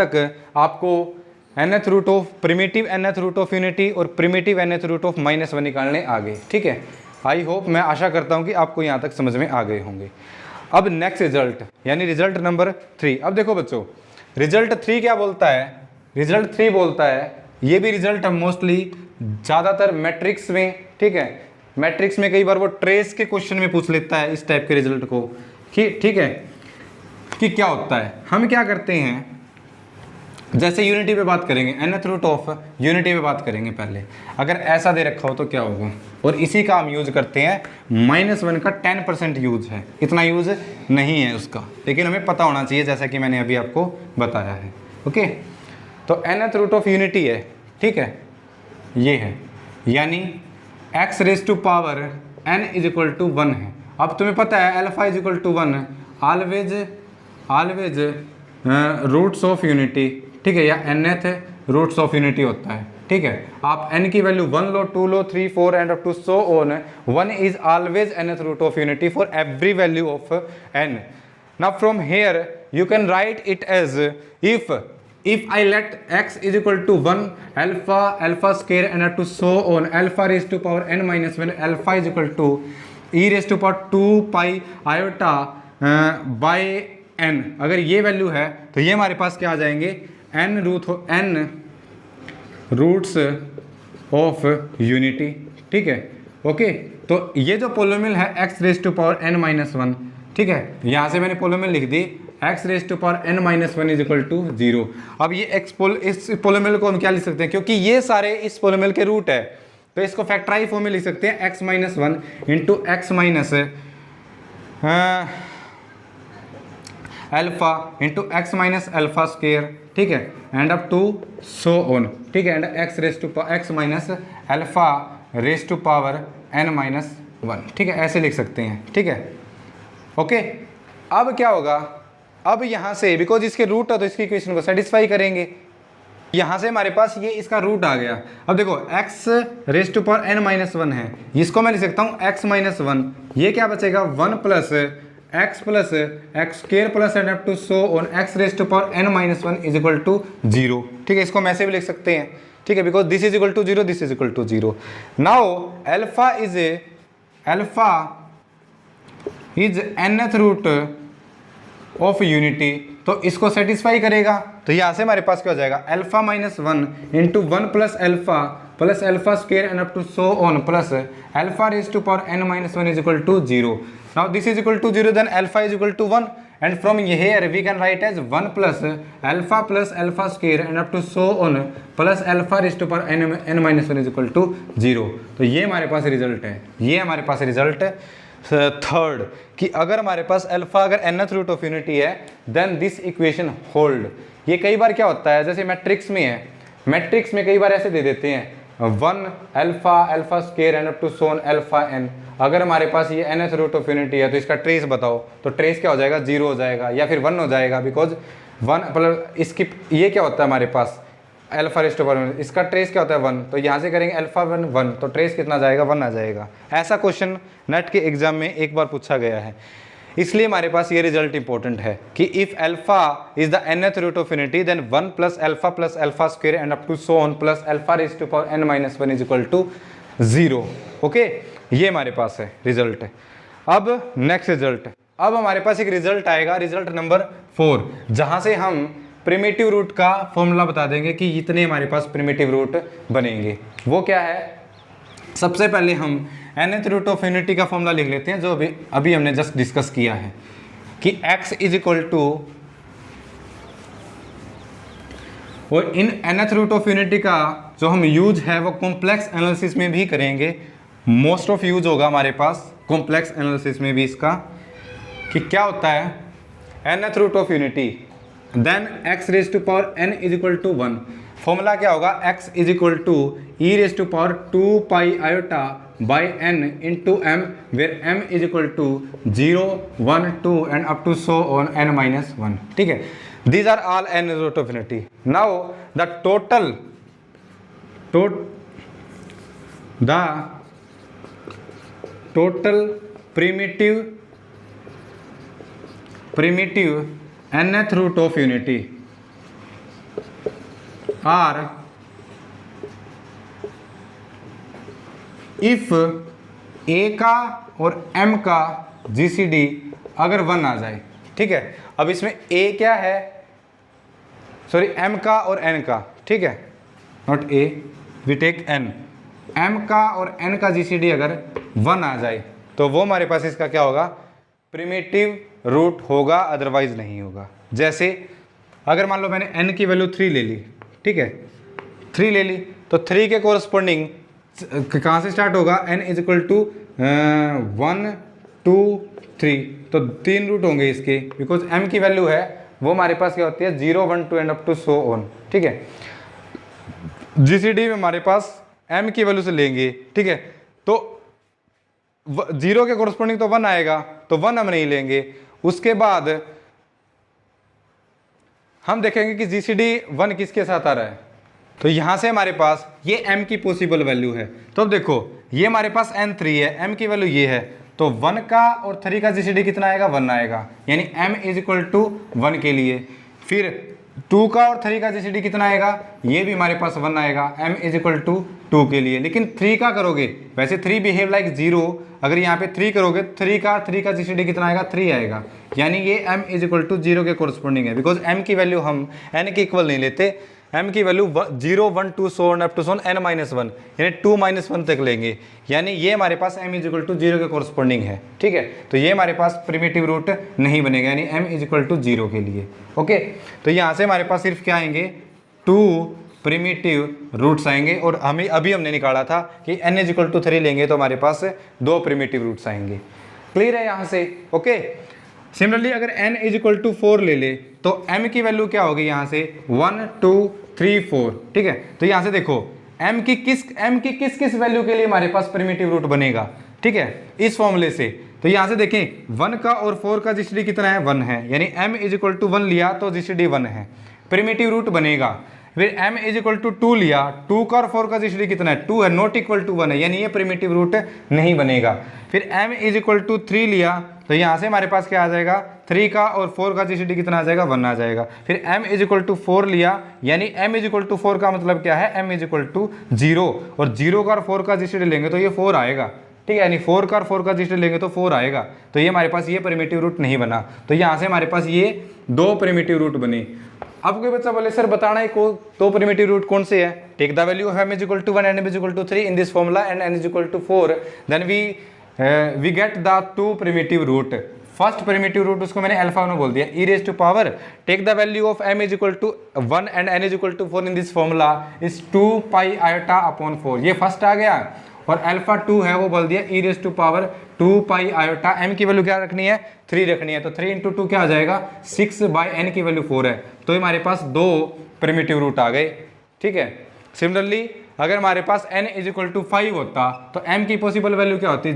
तक आपको nth root of primitive nth root of unity और प्रिमिटिव nth रूट ऑफ -1 निकालने आ गए। ठीक है, आई होप, मैं आशा करता हूँ कि आपको यहाँ तक समझ में आ गए होंगे। अब नेक्स्ट रिजल्ट यानी रिजल्ट नंबर 3। अब देखो बच्चों, रिजल्ट 3 क्या बोलता है, रिजल्ट 3 बोलता है, ये भी रिजल्ट मोस्टली ज़्यादातर मैट्रिक्स में, ठीक है, मैट्रिक्स में कई बार वो ट्रेस के क्वेश्चन में पूछ लेता है इस टाइप के रिजल्ट को, कि ठीक है कि क्या होता है। हम क्या करते हैं, जैसे यूनिटी पे बात करेंगे, nth रूट ऑफ यूनिटी पे बात करेंगे पहले, अगर ऐसा दे रखा हो तो क्या होगा, और इसी का हम यूज करते हैं। -1 का 10% यूज है, इतना यूज नहीं है उसका, लेकिन हमें पता होना चाहिए जैसा कि मैंने अभी आपको बताया है। ओके, तो nth रूट ऑफ यूनिटी है, ठीक है, ये है, यानी x raise to power n = 1 है। अब तुम्हें पता है alpha = 1 always roots of unity, ठीक है, या nth रूट्स ऑफ यूनिटी होता है। ठीक है, आप n की वैल्यू 1 लो, 2 लो, 3 4 and up to so on, 1 is always nth root of unity for every value of n। Now from here you can write it as if I let x = 1 alpha square and up to so on alpha raised to power n minus 1 alpha = e raised to power 2 pi iota by n, अगर ये value है तो ये हमारे पास क्या आ जाएंगे, n roots of unity. ठीक है, ओके, तो ये जो पोलोमियल है x raise to power n minus 1, ठीक है, यहाँ से मैंने पोलोमियल लिख दी x raise to power n minus 1 = 0। अब ये इस पोलोमियल को हम क्या लिख सकते हैं, क्योंकि ये सारे इस पोलोमियल के रूट है, तो इसको फैक्टराइज फॉर्म में लिख सकते हैं x minus 1 into x minus alpha into x minus alpha square, ठीक है, and up to so on, ठीक है, and x minus alpha raise to power n minus 1, ठीक है, ऐसे लिख सकते हैं। ठीक है, ओके, अब क्या होगा, अब यहाँ से बिकॉज इसके रूट है तो इसकी इक्वेशन को सेटिस्फाई करेंगे, यहाँ से हमारे पास ये इसका रूट आ गया। अब देखो x raise to power n minus 1 है, इसको मैं लिख सकता हूँ x माइनस 1, ये क्या बचेगा 1 plus x square plus and up to so on x raise to power n minus 1 = 0। ठीक है, इसको हम ऐसे भी लिख सकते हैं, ठीक है, because this is equal to 0, this is equal to 0। Now alpha is nth root of unity, तो इसको सेटिस्फाई करेगा, तो यहाँ से हमारे पास क्या हो जाएगा, alpha minus 1 into 1 plus alpha square and up to so on plus alpha raise to power n minus 1 = 0। Now this is equal to 0, then alpha is equal to 1 and from here we can write as 1 plus alpha square and up to so on plus alpha raise to power n minus 1 = 0। तो ये हमारे पास result है, ये हमारे पास result है third, कि अगर हमारे पास अल्फा अगर nth रूट ऑफ यूनिटी है देन दिस इक्वेशन होल्ड। ये कई बार क्या होता है, जैसे मैट्रिक्स में है, मैट्रिक्स में कई बार ऐसे दे देते हैं 1 alpha square and up to so on alpha n। अगर हमारे पास ये nth रूट ऑफ यूनिटी है तो इसका ट्रेस बताओ, तो ट्रेस क्या हो जाएगा, 0 हो जाएगा या फिर 1 हो जाएगा, बिकॉज 1 प्लस इसकी ये क्या होता है हमारे पास अल्फा रेज टू पावर, इसका ट्रेस क्या होता है 1, तो यहाँ से करेंगे अल्फा 1 तो ट्रेस कितना जाएगा, 1 आ जाएगा। ऐसा क्वेश्चन नेट के एग्जाम में एक बार पूछा गया है, इसलिए हमारे पास ये रिजल्ट इंपॉर्टेंट है कि if alpha is the nth root of unity then 1 plus alpha square and up to so on plus alpha raise to power n minus 1 = 0। Okay, ये हमारे पास है रिजल्ट है। अब नेक्स्ट रिजल्ट, अब हमारे पास एक रिजल्ट आएगा, रिजल्ट नंबर 4, जहां से हम प्रिमिटिव रूट का फॉर्मूला बता देंगे कि इतने हमारे पास प्रिमिटिव रूट बनेंगे। वो क्या है, सबसे पहले हम nth रूट ऑफ यूनिटी का फॉर्मूला लिख लेते हैं, जो अभी हमने जस्ट डिस्कस किया है कि x इज इक्वल टू, और इन nth रूट ऑफ यूनिटी का जो हम यूज है वो कॉम्प्लेक्स एनालिसिस में भी करेंगे, मोस्ट ऑफ यूज होगा हमारे पास कॉम्प्लेक्स एनालिसिस में भी इसका, कि क्या होता है nth root of unity then x raise to power n is equal to 1। Formula क्या होगा, x is equal to e raise to power 2 pi iota by n into m, where m is equal to 0 1 2 and up to so on n minus 1। ठीक है, these are all n root of unity. Now the total primitive nth root of unity are, if a का और m का GCD अगर 1 आ जाए। ठीक है, अब इसमें a क्या है, सॉरी m का और n का, ठीक है, not a, we take n, m का और n का GCD अगर 1 आ जाए तो वो हमारे पास इसका क्या होगा, प्रिमिटिव रूट होगा, अदरवाइज नहीं होगा। जैसे अगर मान लो मैंने n की वैल्यू 3 ले ली, ठीक है, 3 ले ली, तो 3 के कोरस्पॉन्डिंग कहाँ से स्टार्ट होगा, n इज इक्वल टू 1 2 3, तो 3 रूट होंगे इसके, बिकॉज m की वैल्यू है वो हमारे पास क्या होती है 0 1 2 and up to so on. ठीक है, GCD में हमारे पास m की वैल्यू से लेंगे, ठीक है, तो 0 के कोरस्पॉन्डिंग तो 1 आएगा, तो 1 हम नहीं लेंगे। उसके बाद हम देखेंगे कि GCD 1 किसके साथ आ रहा है, तो यहां से हमारे पास ये m की पॉसिबल वैल्यू है। तो अब देखो ये हमारे पास n3 है, m की वैल्यू ये है, तो 1 का और 3 का GCD कितना आएगा, 1 आएगा, यानी m इज इक्वल टू 1 के लिए। फिर 2 का और 3 का GCD कितना आएगा, ये भी हमारे पास 1 आएगा, m इज इक्वल टू 2 के लिए। लेकिन 3 का करोगे, वैसे 3 बिहेव लाइक 0, अगर यहाँ पे 3 करोगे 3 का GCD कितना आएगा, 3 आएगा, यानी ये m इज इक्वल टू 0 के कोरस्पॉन्डिंग है, बिकॉज m की वैल्यू हम n के इक्वल नहीं लेते, m की value 0 1 2 so on up to so on n minus 1, यानी 2 माइनस 1 तक लेंगे, यानी ये हमारे पास m इज इक्वल टू 0 के कोरस्पॉन्डिंग है। ठीक है, तो ये हमारे पास प्रिमिटिव रूट नहीं बनेगा, यानी m इज इक्वल टू 0 के लिए। ओके, तो यहाँ से हमारे पास सिर्फ क्या आएंगे, 2 प्रिमिटिव रूट्स आएंगे, और हमें अभी हमने निकाला था कि n इज इक्वल टू 3 लेंगे तो हमारे पास 2 प्रिमिटिव रूट्स आएंगे। क्लियर है यहाँ से? ओके, सिमिलरली अगर n इज इक्वल टू 4 ले ले तो m की वैल्यू क्या होगी यहाँ से, 1 2 3 4। ठीक है, तो यहाँ से देखो m की किस वैल्यू के लिए हमारे पास प्रिमिटिव रूट बनेगा। ठीक है, इस फॉर्मूले से, तो यहाँ से देखें 1 का और 4 का GCD कितना है, 1 है, यानी m इज इक्वल टू 1 लिया तो GCD 1 है, प्रिमिटिव रूट बनेगा। फिर m इज इक्वल टू 2 लिया, 2 का और 4 का GCD कितना है, 2 है, नॉट इक्वल टू 1 है, यानी ये प्रिमिटिव रूट नहीं बनेगा। फिर m इज इक्वल टू 3 लिया, तो यहाँ से हमारे पास क्या आ जाएगा, 3 का और 4 का GCD कितना आ जाएगा, 1 आ जाएगा। फिर m इज इक्वल टू 4 लिया, यानी m इज इक्वल टू 4 का मतलब क्या है, m इज इक्वल टू 0, और 0 का और 4 का GCD लेंगे तो ये 4 आएगा। ठीक है, यानी 4 का और 4 का GCD लेंगे तो 4 आएगा, तो ये हमारे पास ये प्रिमिटिव रूट नहीं बना, तो यहाँ से हमारे पास ये 2 प्रिमिटिव रूट बने। अब कोई बच्चा बोले सर बताना है को 2 प्रिमिटिव रूट कौन से है, take the value of m is equal to 1 and m is equal to 3 in this formula and n is equal to 4, then we get the 2 primitive root. First primitive root उसको मैंने alpha में बोल दिया, e raise to power, take the value of m is equal to 1 and n is equal to 4 in this formula is 2 pi iota upon 4, ये first आ गया, और alpha 2 है वो बोल दिया e raise to power 2 pi iota, m की value क्या रखनी है, 3 रखनी है, तो 3 इंटू 2 क्या आ जाएगा, 6 बाई n की वैल्यू 4 है, तो हमारे पास 2 प्रिमिटिव रूट आ गए। ठीक है, सिमिलरली अगर हमारे पास n इज इक्वल टू 5 होता तो m की पॉसिबल वैल्यू क्या होती,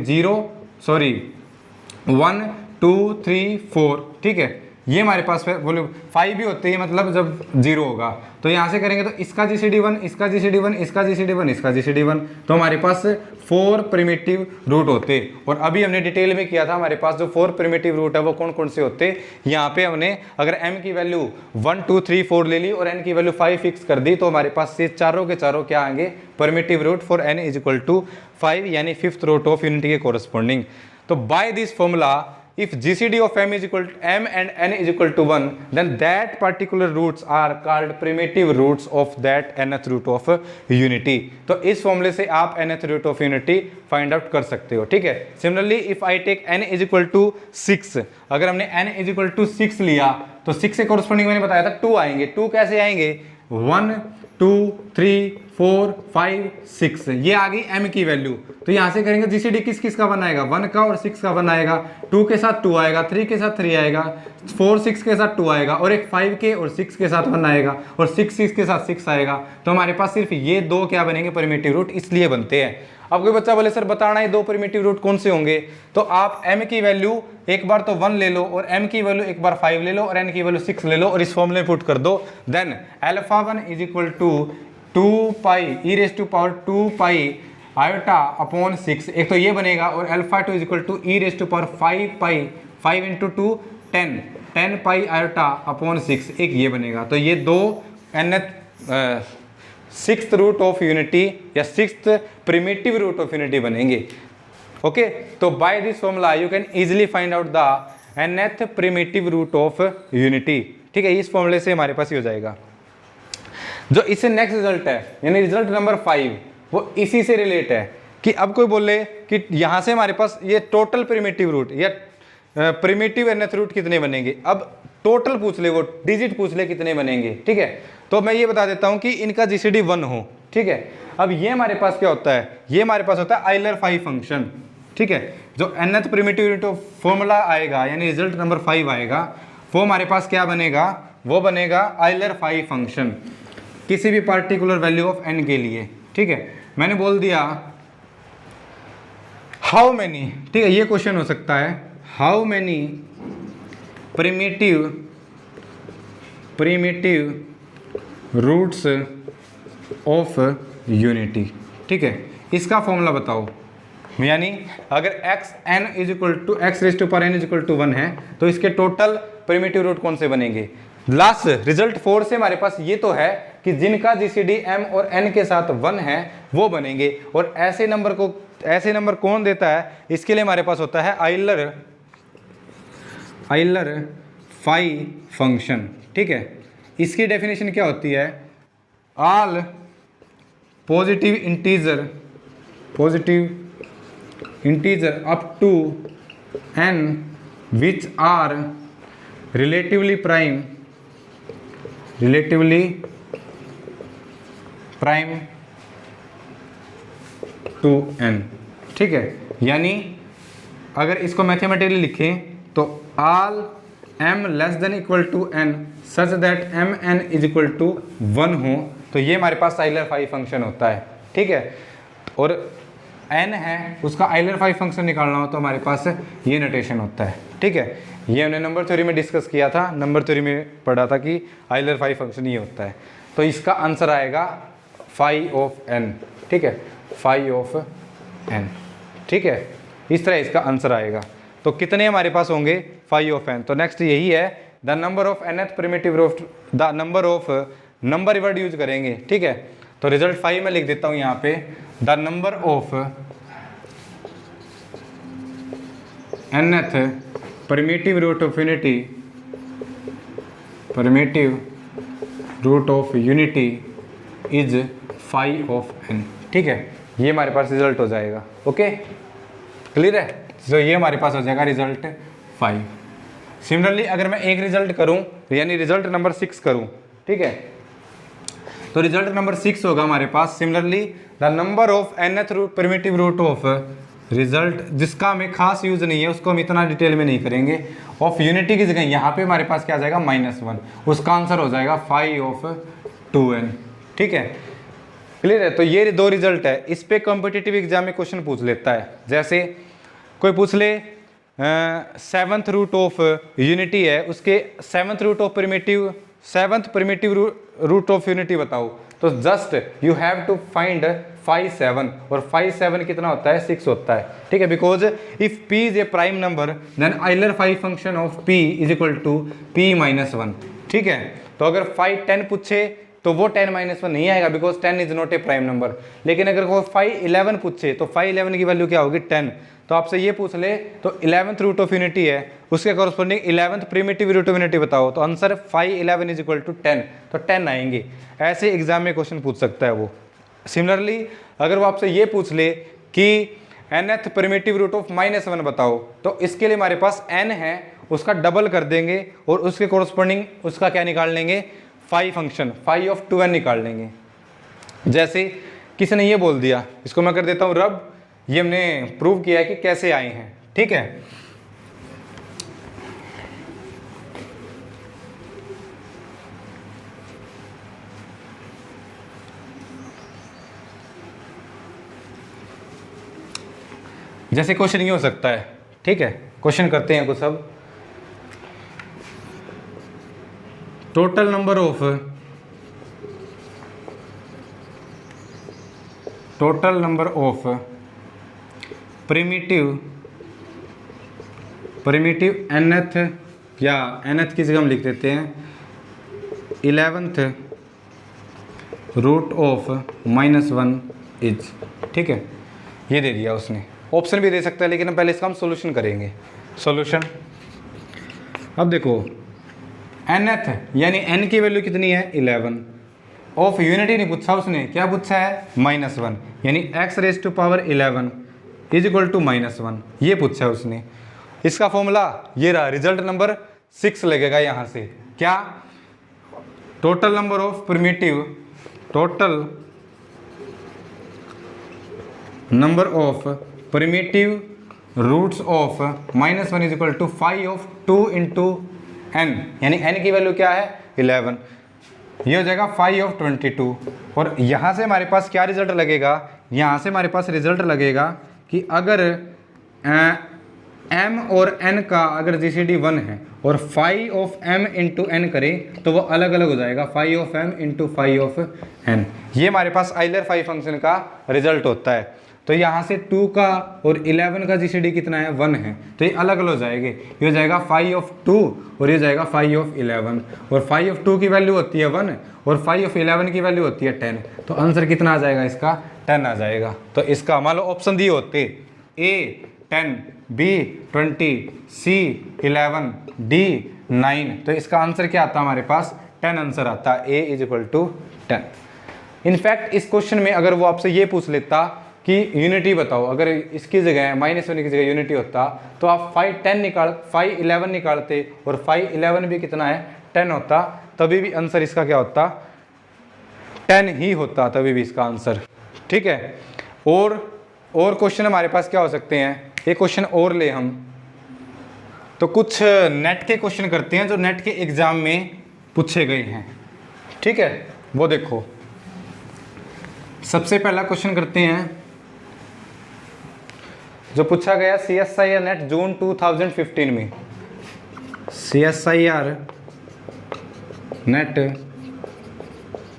1 2 3 4। ठीक है, ये हमारे पास वैल्यू 5 भी होती है, मतलब जब 0 होगा, तो यहाँ से करेंगे तो इसका GCD 1, इसका GCD 1, इसका GCD 1, इसका GCD 1, तो हमारे पास 4 प्रिमिटिव रूट होते। और अभी हमने डिटेल में किया था, हमारे पास जो 4 प्रिमिटिव रूट है वो कौन कौन से होते, यहाँ पे हमने अगर m की वैल्यू 1 2 3 4 ले ली और n की वैल्यू 5 फिक्स कर दी, तो हमारे पास ये चारों के चारों क्या आएंगे, primitive root for n is equal to 5, यानी 5th रूट ऑफ यूनिटी के कोरस्पॉन्डिंग। तो by this formula if GCD of m is equal to m and n is equal to 1, then that particular roots are called primitive roots of that nth root of unity. तो इस फॉर्मूले से आप nth root of unity find out कर सकते हो, ठीक है। Similarly if I take n is equal to 6, अगर हमने n इज इक्वल टू 6 लिया तो 6 से कॉरस्पॉन्डिंग मैंने बताया था 2 आएंगे। 2 कैसे आएंगे? 1 2 3 4 5 6, ये आ गई m की वैल्यू। तो यहाँ से करेंगे जीसीडी किस किस का बनाएगा? 1 का और 6 का बनाएगा। 2 के साथ 2 आएगा, 3 के साथ 3 आएगा, 4 6 के साथ 2 आएगा, और एक 5 के और 6 के साथ 1 आएगा, और 6 6 के साथ 6 आएगा। तो हमारे पास सिर्फ ये दो क्या बनेंगे? प्रिमिटिव रूट इसलिए बनते हैं। अब कोई बच्चा बोले सर बताना है दो प्रिमिटिव रूट कौन से होंगे? तो आप m की वैल्यू एक बार तो 1 ले लो, और m की वैल्यू एक बार 5 ले लो, और n की वैल्यू 6 ले लो, और इस फॉर्मूले में पुट कर दो। Then alpha 1 is equal to 2 pi e raise to power 2 pi iota upon 6, एक तो ये बनेगा, और alpha 2 is equal to e raise to power 5 pi 5 into 2 10 pi iota upon 6, एक ये बनेगा। तो ये दो nth sixth root of unity या sixth primitive root of unity बनेंगे। ओके, तो by this formula you can easily find out the nth primitive root of unity, ठीक है। इस फॉर्मूले से हमारे पास ये हो जाएगा। जो इससे नेक्स्ट रिजल्ट है यानी रिजल्ट नंबर 5, वो इसी से रिलेट है कि अब कोई बोले कि यहाँ से हमारे पास ये टोटल प्रिमिटिव रूट या प्रिमिटिव nth रूट कितने बनेंगे। अब टोटल पूछ ले, वो डिजिट पूछ ले कितने बनेंगे, ठीक है। तो मैं ये बता देता हूँ कि इनका जीसीडी 1 हो, ठीक है। अब ये हमारे पास क्या होता है? ये हमारे पास होता है आइलर 5 फंक्शन, ठीक है। जो nth primitive root of formula आएगा यानी रिजल्ट नंबर 5 आएगा, वो हमारे पास क्या बनेगा? वो बनेगा आइलर 5 फंक्शन किसी भी पार्टिकुलर वैल्यू ऑफ n के लिए, ठीक है। मैंने बोल दिया हाउ मैनी, ठीक है, ये क्वेश्चन हो सकता है how many primitive roots of unity, ठीक है। इसका फॉर्मूला बताओ, यानी अगर x n is equal to x raise to power n is equal to 1 है तो इसके टोटल प्रिमिटिव रूट कौन से बनेंगे? लास्ट रिजल्ट 4 से हमारे पास ये तो है कि जिनका जीसीडी m और n के साथ 1 है वो बनेंगे, और ऐसे नंबर कौन देता है? इसके लिए हमारे पास होता है आइलर 5 फंक्शन, ठीक है। इसकी डेफिनेशन क्या होती है? All positive integer up to n which are relatively prime to n, ठीक है। यानी अगर इसको मैथमेटिकली लिखें तो all m less than equal to n such that m n is equal to 1 हो, तो ये हमारे पास आइलर 5 फंक्शन होता है, ठीक है। और n है उसका आइलर 5 फंक्शन निकालना हो तो हमारे पास ये नोटेशन होता है, ठीक है। ये हमने नंबर थ्योरी में डिस्कस किया था, नंबर थ्योरी में पढ़ा था कि आइलर 5 फंक्शन ये होता है। तो इसका आंसर आएगा 5 ऑफ n, ठीक है, 5 ऑफ n, ठीक है। इस तरह इसका आंसर आएगा। तो कितने हमारे पास होंगे? 5 ऑफ n। तो नेक्स्ट यही है the number of nth primitive root, the number of number word use करेंगे, ठीक है। तो रिजल्ट 5 में लिख देता हूँ यहाँ पे the number of nth primitive root of unity is 5 of n, ठीक है। ये हमारे पास रिजल्ट हो जाएगा। ओके, क्लियर है? तो ये हमारे पास हो जाएगा रिजल्ट 5। सिमिलरली अगर मैं एक रिजल्ट करूं यानी रिजल्ट नंबर 6 करूं, ठीक है, तो रिजल्ट नंबर 6 होगा हमारे पास similarly the number of nth primitive root of result, जिसका हमें खास यूज नहीं है, उसको हम इतना डिटेल में नहीं करेंगे, ऑफ यूनिटी की जगह यहाँ पे हमारे पास क्या आ जाएगा? -1। उसका आंसर हो जाएगा 5 ऑफ 2n, ठीक है। क्लियर है? तो ये दो रिजल्ट है। इस पे कॉम्पिटिटिव एग्जाम में क्वेश्चन पूछ लेता है, जैसे कोई पूछ ले 7th रूट ऑफ यूनिटी है, उसके 7th primitive root of unity बताओ। तो just you have to find 5 7, और 5 7 कितना होता है? 6 होता है, ठीक है। Because if p is a prime number then Euler 5 function of p is equal to p -1, ठीक है। तो अगर 5 10 पूछे तो वो 10 - 1 नहीं आएगा, because 10 is not A prime number. लेकिन अगर वो 511 पूछे तो 511 की वैल्यू क्या होगी 10। तो आपसे ये पूछ ले तो 11th रूट ऑफ यूनिटी है, उसके corresponding 11th primitive root of unity बताओ, तो आंसर 511 इज इक्वल टू 10, तो 10 आएंगे। ऐसे एग्जाम में क्वेश्चन पूछ सकता है वो। सिमिलरली अगर वो आपसे ये पूछ ले कि nth प्रिमिटिव रूट ऑफ -1 बताओ, तो इसके लिए हमारे पास n है, उसका डबल कर देंगे और उसके कॉरस्पॉन्डिंग उसका क्या निकाल लेंगे, phi function, phi of 2n निकाल लेंगे। जैसे किसी ने ये बोल दिया, इसको मैं कर देता हूँ रब, ये हमने प्रूव किया है कि कैसे आए हैं, ठीक है। जैसे क्वेश्चन ये हो सकता है, ठीक है, क्वेश्चन करते हैं कुछ अब। Total number of primitive nth, या nth की जगह हम लिख देते हैं 11th रूट ऑफ -1 इज, ठीक है, ये दे दिया उसने। ऑप्शन भी दे सकता है, लेकिन हम पहले इसका हम सोल्यूशन करेंगे। सोल्यूशन, अब देखो nth यानी n की वैल्यू कितनी है 11, ऑफ यूनिटी नहीं पूछा उसने, क्या पूछा है -1, यानी x⁻11 इज इक्वल टू -1, ये पूछा है उसने। इसका फॉर्मूला ये रहा, रिजल्ट नंबर 6 लगेगा यहाँ से, क्या, total number of primitive, total number of primitive roots of -1 is equal to 5 of 2 into n, यानी n की वैल्यू क्या है 11, ये हो जाएगा 5 ऑफ 22। और यहाँ से हमारे पास क्या रिजल्ट लगेगा, यहाँ से हमारे पास रिजल्ट लगेगा कि अगर m और n का अगर GCD 1 है और 5 ऑफ m इंटू n करें तो वो अलग अलग हो जाएगा, 5 of m into 5 of n। ये हमारे पास आइलर 5 फंक्शन का रिजल्ट होता है। तो यहाँ से 2 का और 11 का GCD कितना है 1 है, तो ये अलग अलग हो जाएंगे, ये हो जाएगा 5 ऑफ 2 और ये हो जाएगा 5 ऑफ 11, और 5 ऑफ 2 की वैल्यू होती है 1 और 5 ऑफ 11 की वैल्यू होती है 10, तो आंसर कितना आ जाएगा इसका 10 आ जाएगा। तो इसका मान लो ऑप्शन दिए होते A 10, B 20, C 11, D 9, तो इसका आंसर क्या आता है हमारे पास 10 आंसर आता है, A is equal to 10। In fact इस क्वेश्चन में अगर वो आपसे ये पूछ लेता कि यूनिटी बताओ, अगर इसकी जगह -1 की जगह यूनिटी होता तो आप 511 निकालते और 511 भी कितना है 10 होता, तभी भी आंसर इसका क्या होता 10 ही होता, तभी भी इसका आंसर, ठीक है। और क्वेश्चन हमारे पास क्या हो सकते हैं, एक क्वेश्चन और ले हम, तो कुछ नेट के क्वेश्चन करते हैं जो नेट के एग्जाम में पूछे गए हैं, ठीक है। वो देखो सबसे पहला क्वेश्चन करते हैं जो पूछा गया CSIR नेट जून 2015 में, CSIR नेट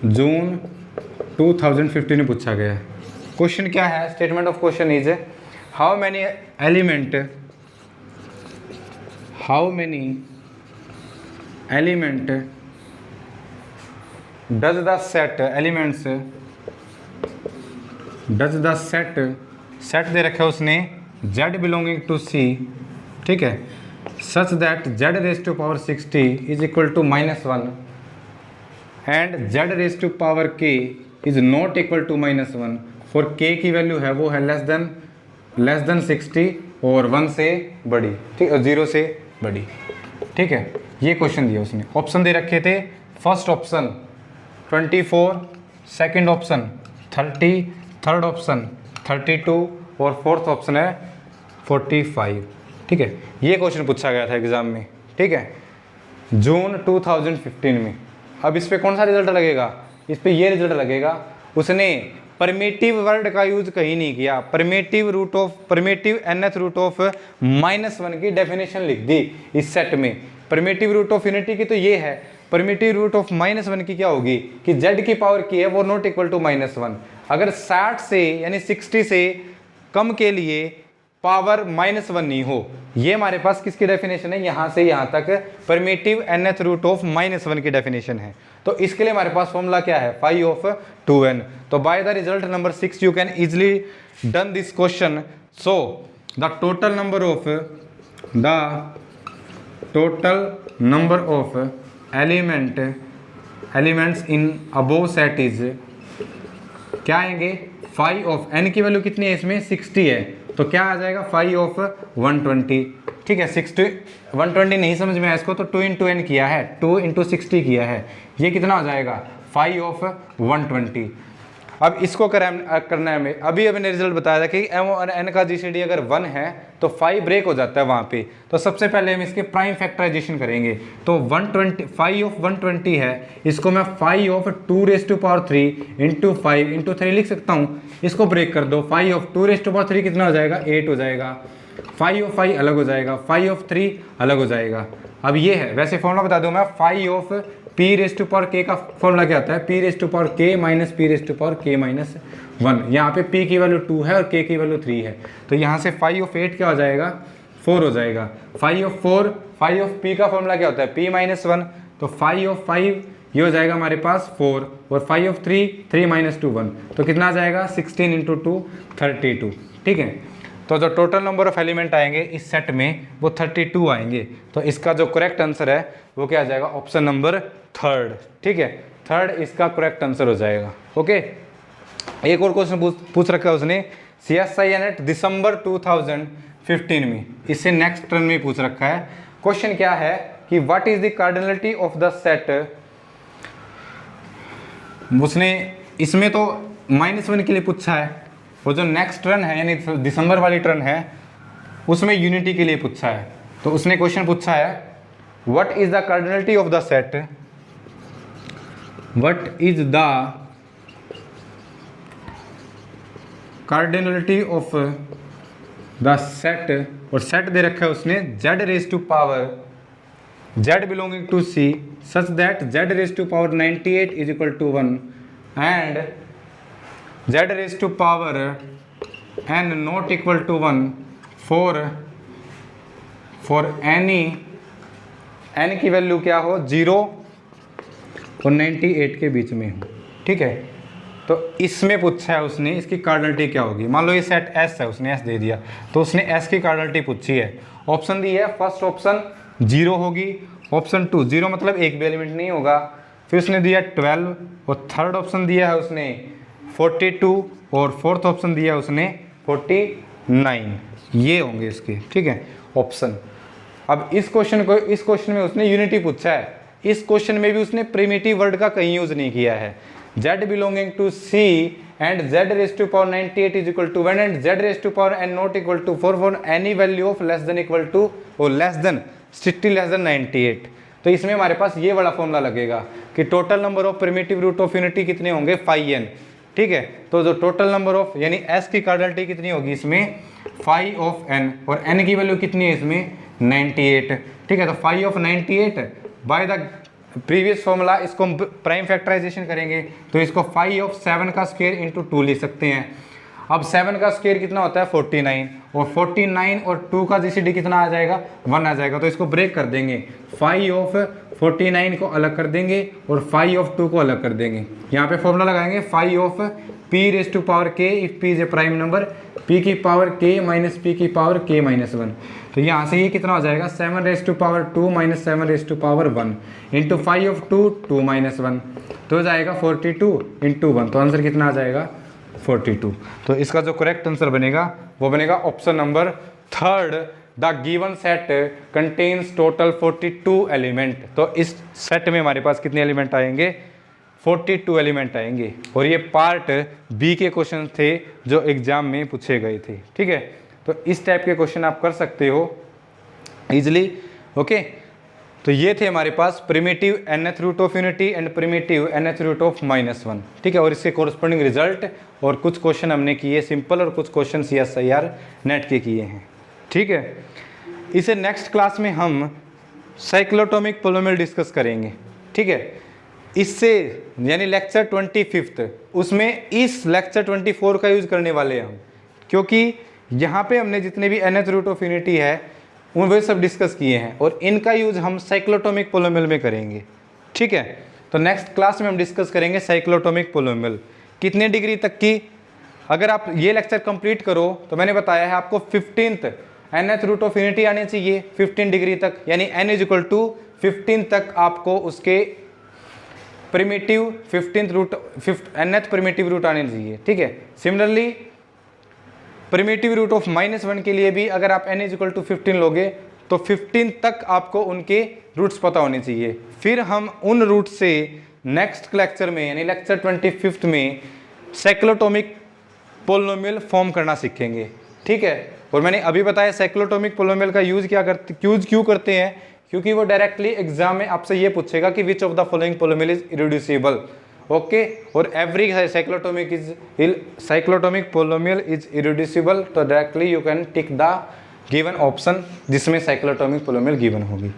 जून 2015 में पूछा गया। क्वेश्चन क्या है, statement of question is how many element does the set दे रखा है उसने z बिलोंगिंग टू C, ठीक है, such that z raise to power 60 is equal to -1 and z raise to power k is not equal to -1 for k की value है वो है लेस देन 60 और 1 से बड़ी, ठीक है, 0 से बड़ी, ठीक है। ये क्वेश्चन दिया उसने, ऑप्शन दे रखे थे, first option 24, second option 30, third option 32 और फोर्थ ऑप्शन है 45, ठीक है। ये क्वेश्चन पूछा गया था एग्जाम में, ठीक है, जून 2015 में। अब इस पे कौन सा रिजल्ट लगेगा, इस पे ये रिजल्ट लगेगा, उसने परमिटिव वर्ड का यूज कहीं नहीं किया, परमिटिव nth रूट ऑफ -1 की डेफिनेशन लिख दी इस सेट में। परमिटिव रूट ऑफ यूनिटी की तो ये है, परमिटिव रूट ऑफ -1 की क्या होगी कि z की पावर की है वो नॉट इक्वल टू -1। अगर 60 से यानी 60 से कम के लिए पावर -1 नहीं हो। ये हमारे पास किसकी डेफिनेशन है, यहाँ से यहाँ तक प्रिमिटिव nth रूट ऑफ -1 की डेफिनेशन है। तो इसके लिए हमारे पास फॉर्मूला क्या है, फाई ऑफ 2n। तो by the result number 6 you can easily done this question. So the total number of elements in above set is क्या आएंगे, फाई ऑफ n की वैल्यू कितनी है इसमें 60 है, तो क्या आ जाएगा फाई ऑफ 120। ठीक है, 60 120 नहीं समझ में आया इसको तो 2 इंटू n किया है, 2 इंटू 60 किया है, ये कितना हो जाएगा फाई ऑफ 120। अब इसको करना है हमें, अभी मैंने रिजल्ट बताया था कि m और n का जीसीडी अगर 1 है तो फाई ब्रेक हो जाता है वहाँ पे। तो सबसे पहले हम इसके प्राइम फैक्टराइजेशन करेंगे। तो 120 फाई ऑफ 120 है, इसको मैं फाई ऑफ 2⁻³ इंटू 5 इंटू 3 लिख सकता हूँ। इसको ब्रेक कर दो, फाई ऑफ 2⁻³ कितना हो जाएगा 8 हो जाएगा, फाई ऑफ 5 अलग हो जाएगा, फाई ऑफ 3 अलग हो जाएगा। अब ये है, वैसे फॉर्मूला बता दूँ मैं, फाई ऑफ p⁻k का फॉर्मूला क्या होता है, p⁻k माइनस p⁻k-1। यहाँ पे p की वैल्यू 2 है और k की वैल्यू 3 है, तो यहाँ से फाई ऑफ 8 क्या हो जाएगा 4 हो जाएगा। फाई ऑफ p का फॉर्मूला क्या होता है p-1, तो फाई ऑफ 5 ये हो जाएगा हमारे पास 4 और फाई ऑफ 3 3 - 2 1, तो कितना आ जाएगा 16 इंटू 2 32। ठीक है, तो जो टोटल नंबर ऑफ एलिमेंट आएंगे इस सेट में वो 32 आएंगे। तो इसका जो करेक्ट आंसर है वो क्या आ जाएगा, ऑप्शन नंबर 3। ठीक है, 3 इसका करेक्ट आंसर हो जाएगा। ओके, एक और क्वेश्चन पूछ रखा है उसने CSI नेट दिसंबर 2015 में, इससे नेक्स्ट टर्न में पूछ रखा है। क्वेश्चन क्या है कि what is the cardinality of the set, उसने इसमें तो -1 के लिए पूछा है, वो जो नेक्स्ट टर्न है यानी दिसंबर वाली टर्न है उसमें यूनिटी के लिए पूछा है। तो उसने क्वेश्चन पूछा है what is the cardinality of the set, what is the cardinality of the set, और सेट दे रखा है उसने z belonging to C such that z⁻98 is equal to 1 and z⁻n not equal to 1 for any n की value क्या हो 0 और 98 के बीच में हो। ठीक है, तो इसमें पूछा है उसने इसकी कार्डिनलिटी क्या होगी। मान लो ये सेट S है, उसने S दे दिया, तो उसने S की कार्डिनलिटी पूछी है। ऑप्शन दी है, फर्स्ट ऑप्शन 0 होगी, ऑप्शन 2 0 मतलब एक भी एलिमेंट नहीं होगा, फिर उसने दिया 12 और थर्ड ऑप्शन दिया है उसने 42 और फोर्थ ऑप्शन दिया है उसने 49। ये होंगे इसके। ठीक है, ऑप्शन। अब इस क्वेश्चन में उसने यूनिटी पूछा है, इस क्वेश्चन में भी उसने प्रिमिटिव वर्ड का कहीं यूज नहीं किया है। z belonging to C and z⁻98 is equal to 1 and z⁻n not equal to 4 for any value of less than equal to और लेस देन 98। तो इसमें हमारे पास ये वाला फॉर्मूला लगेगा कि total number of primitive root of unity कितने होंगे 5n। ठीक है, तो जो टोटल नंबर ऑफ यानी s की कार्डिनलिटी कितनी होगी इसमें 5 ऑफ n, और n की वैल्यू कितनी है इसमें 98। ठीक है, तो 5 of 98 by the previous formula इसको हम प्राइम फैक्टराइजेशन करेंगे तो इसको 5 ऑफ 7 का स्क्वायर इंटू 2 लिख सकते हैं। अब 7 का स्क्वायर कितना होता है 49, और 49 और 2 का जीसीडी कितना आ जाएगा 1 आ जाएगा। तो इसको ब्रेक कर देंगे, 5 ऑफ 49 को अलग कर देंगे और 5 ऑफ 2 को अलग कर देंगे। यहाँ पे फॉर्मूला लगाएंगे 5 of p⁻k if p is a prime number, p की पावर k माइनस p की पावर k माइनस 1। तो यहाँ से ये कितना हो जाएगा 7⁻² माइनस 7⁻1 इंटू 5 ऑफ 2 माइनस 1, तो हो जाएगा 42 इंटू 1। तो आंसर कितना आ जाएगा 42। तो इसका जो करेक्ट आंसर बनेगा वो बनेगा option number 3। The given set contains total 42 element. तो इस सेट में हमारे पास कितने एलिमेंट आएंगे 42 एलिमेंट आएंगे, और ये पार्ट बी के क्वेश्चन थे जो एग्जाम में पूछे गए थे। ठीक है, तो इस टाइप के क्वेश्चन आप कर सकते हो इजिली। ओके, तो ये थे हमारे पास primitive nth root of unity and primitive nth root of -1। ठीक है, और इसके कोरस्पॉन्डिंग रिजल्ट और कुछ क्वेश्चन हमने किए सिंपल और कुछ क्वेश्चन CSIR नेट के किए हैं। ठीक है, इसे नेक्स्ट क्लास में हम साइक्लोटोमिक पोलोमियल डिस्कस करेंगे। ठीक है, इससे यानी लेक्चर 25 उसमें इस लेक्चर 24 का यूज़ करने वाले हैं हम, क्योंकि यहाँ पे हमने जितने भी nth रूट ऑफ यूनिटी है उन वे सब डिस्कस किए हैं और इनका यूज हम साइक्लोटोमिक पोलोमियल में करेंगे, ठीक है। तो नेक्स्ट क्लास में हम डिस्कस करेंगे साइक्लोटोमिक पोलोमियल कितने डिग्री तक की। अगर आप ये लेक्चर कंप्लीट करो तो मैंने बताया है आपको 15th nth root of unity आने चाहिए 15 डिग्री तक, यानी n इज इक्वल टू 15 तक आपको उसके primitive 15th root nth primitive root आने चाहिए, ठीक है। सिमिलरली प्रिमिटिव रूट ऑफ -1 के लिए भी अगर आप n इज इक्वल टू 15 लोगे तो 15 तक आपको उनके रूट्स पता होने चाहिए। फिर हम उन रूट से नेक्स्ट लेक्चर में यानी लेक्चर 25 में साइक्लोटोमिक पोलिनोमियल फॉर्म करना सीखेंगे, ठीक है। और मैंने अभी बताया साइक्लोटोमिक पोलिनोमियल का यूज क्यों करते हैं, क्योंकि वो डायरेक्टली एग्जाम में आपसे ये पूछेगा कि which of the following polynomial is irreducible, okay. और every cyclotomic polynomial is irreducible, तो directly you can tick the given option जिसमें साइक्लोटोमिक पोलिनोमियल गिवन होगी,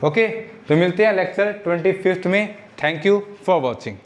ओके। तो मिलते हैं लेक्चर 25 में। Thank you for watching.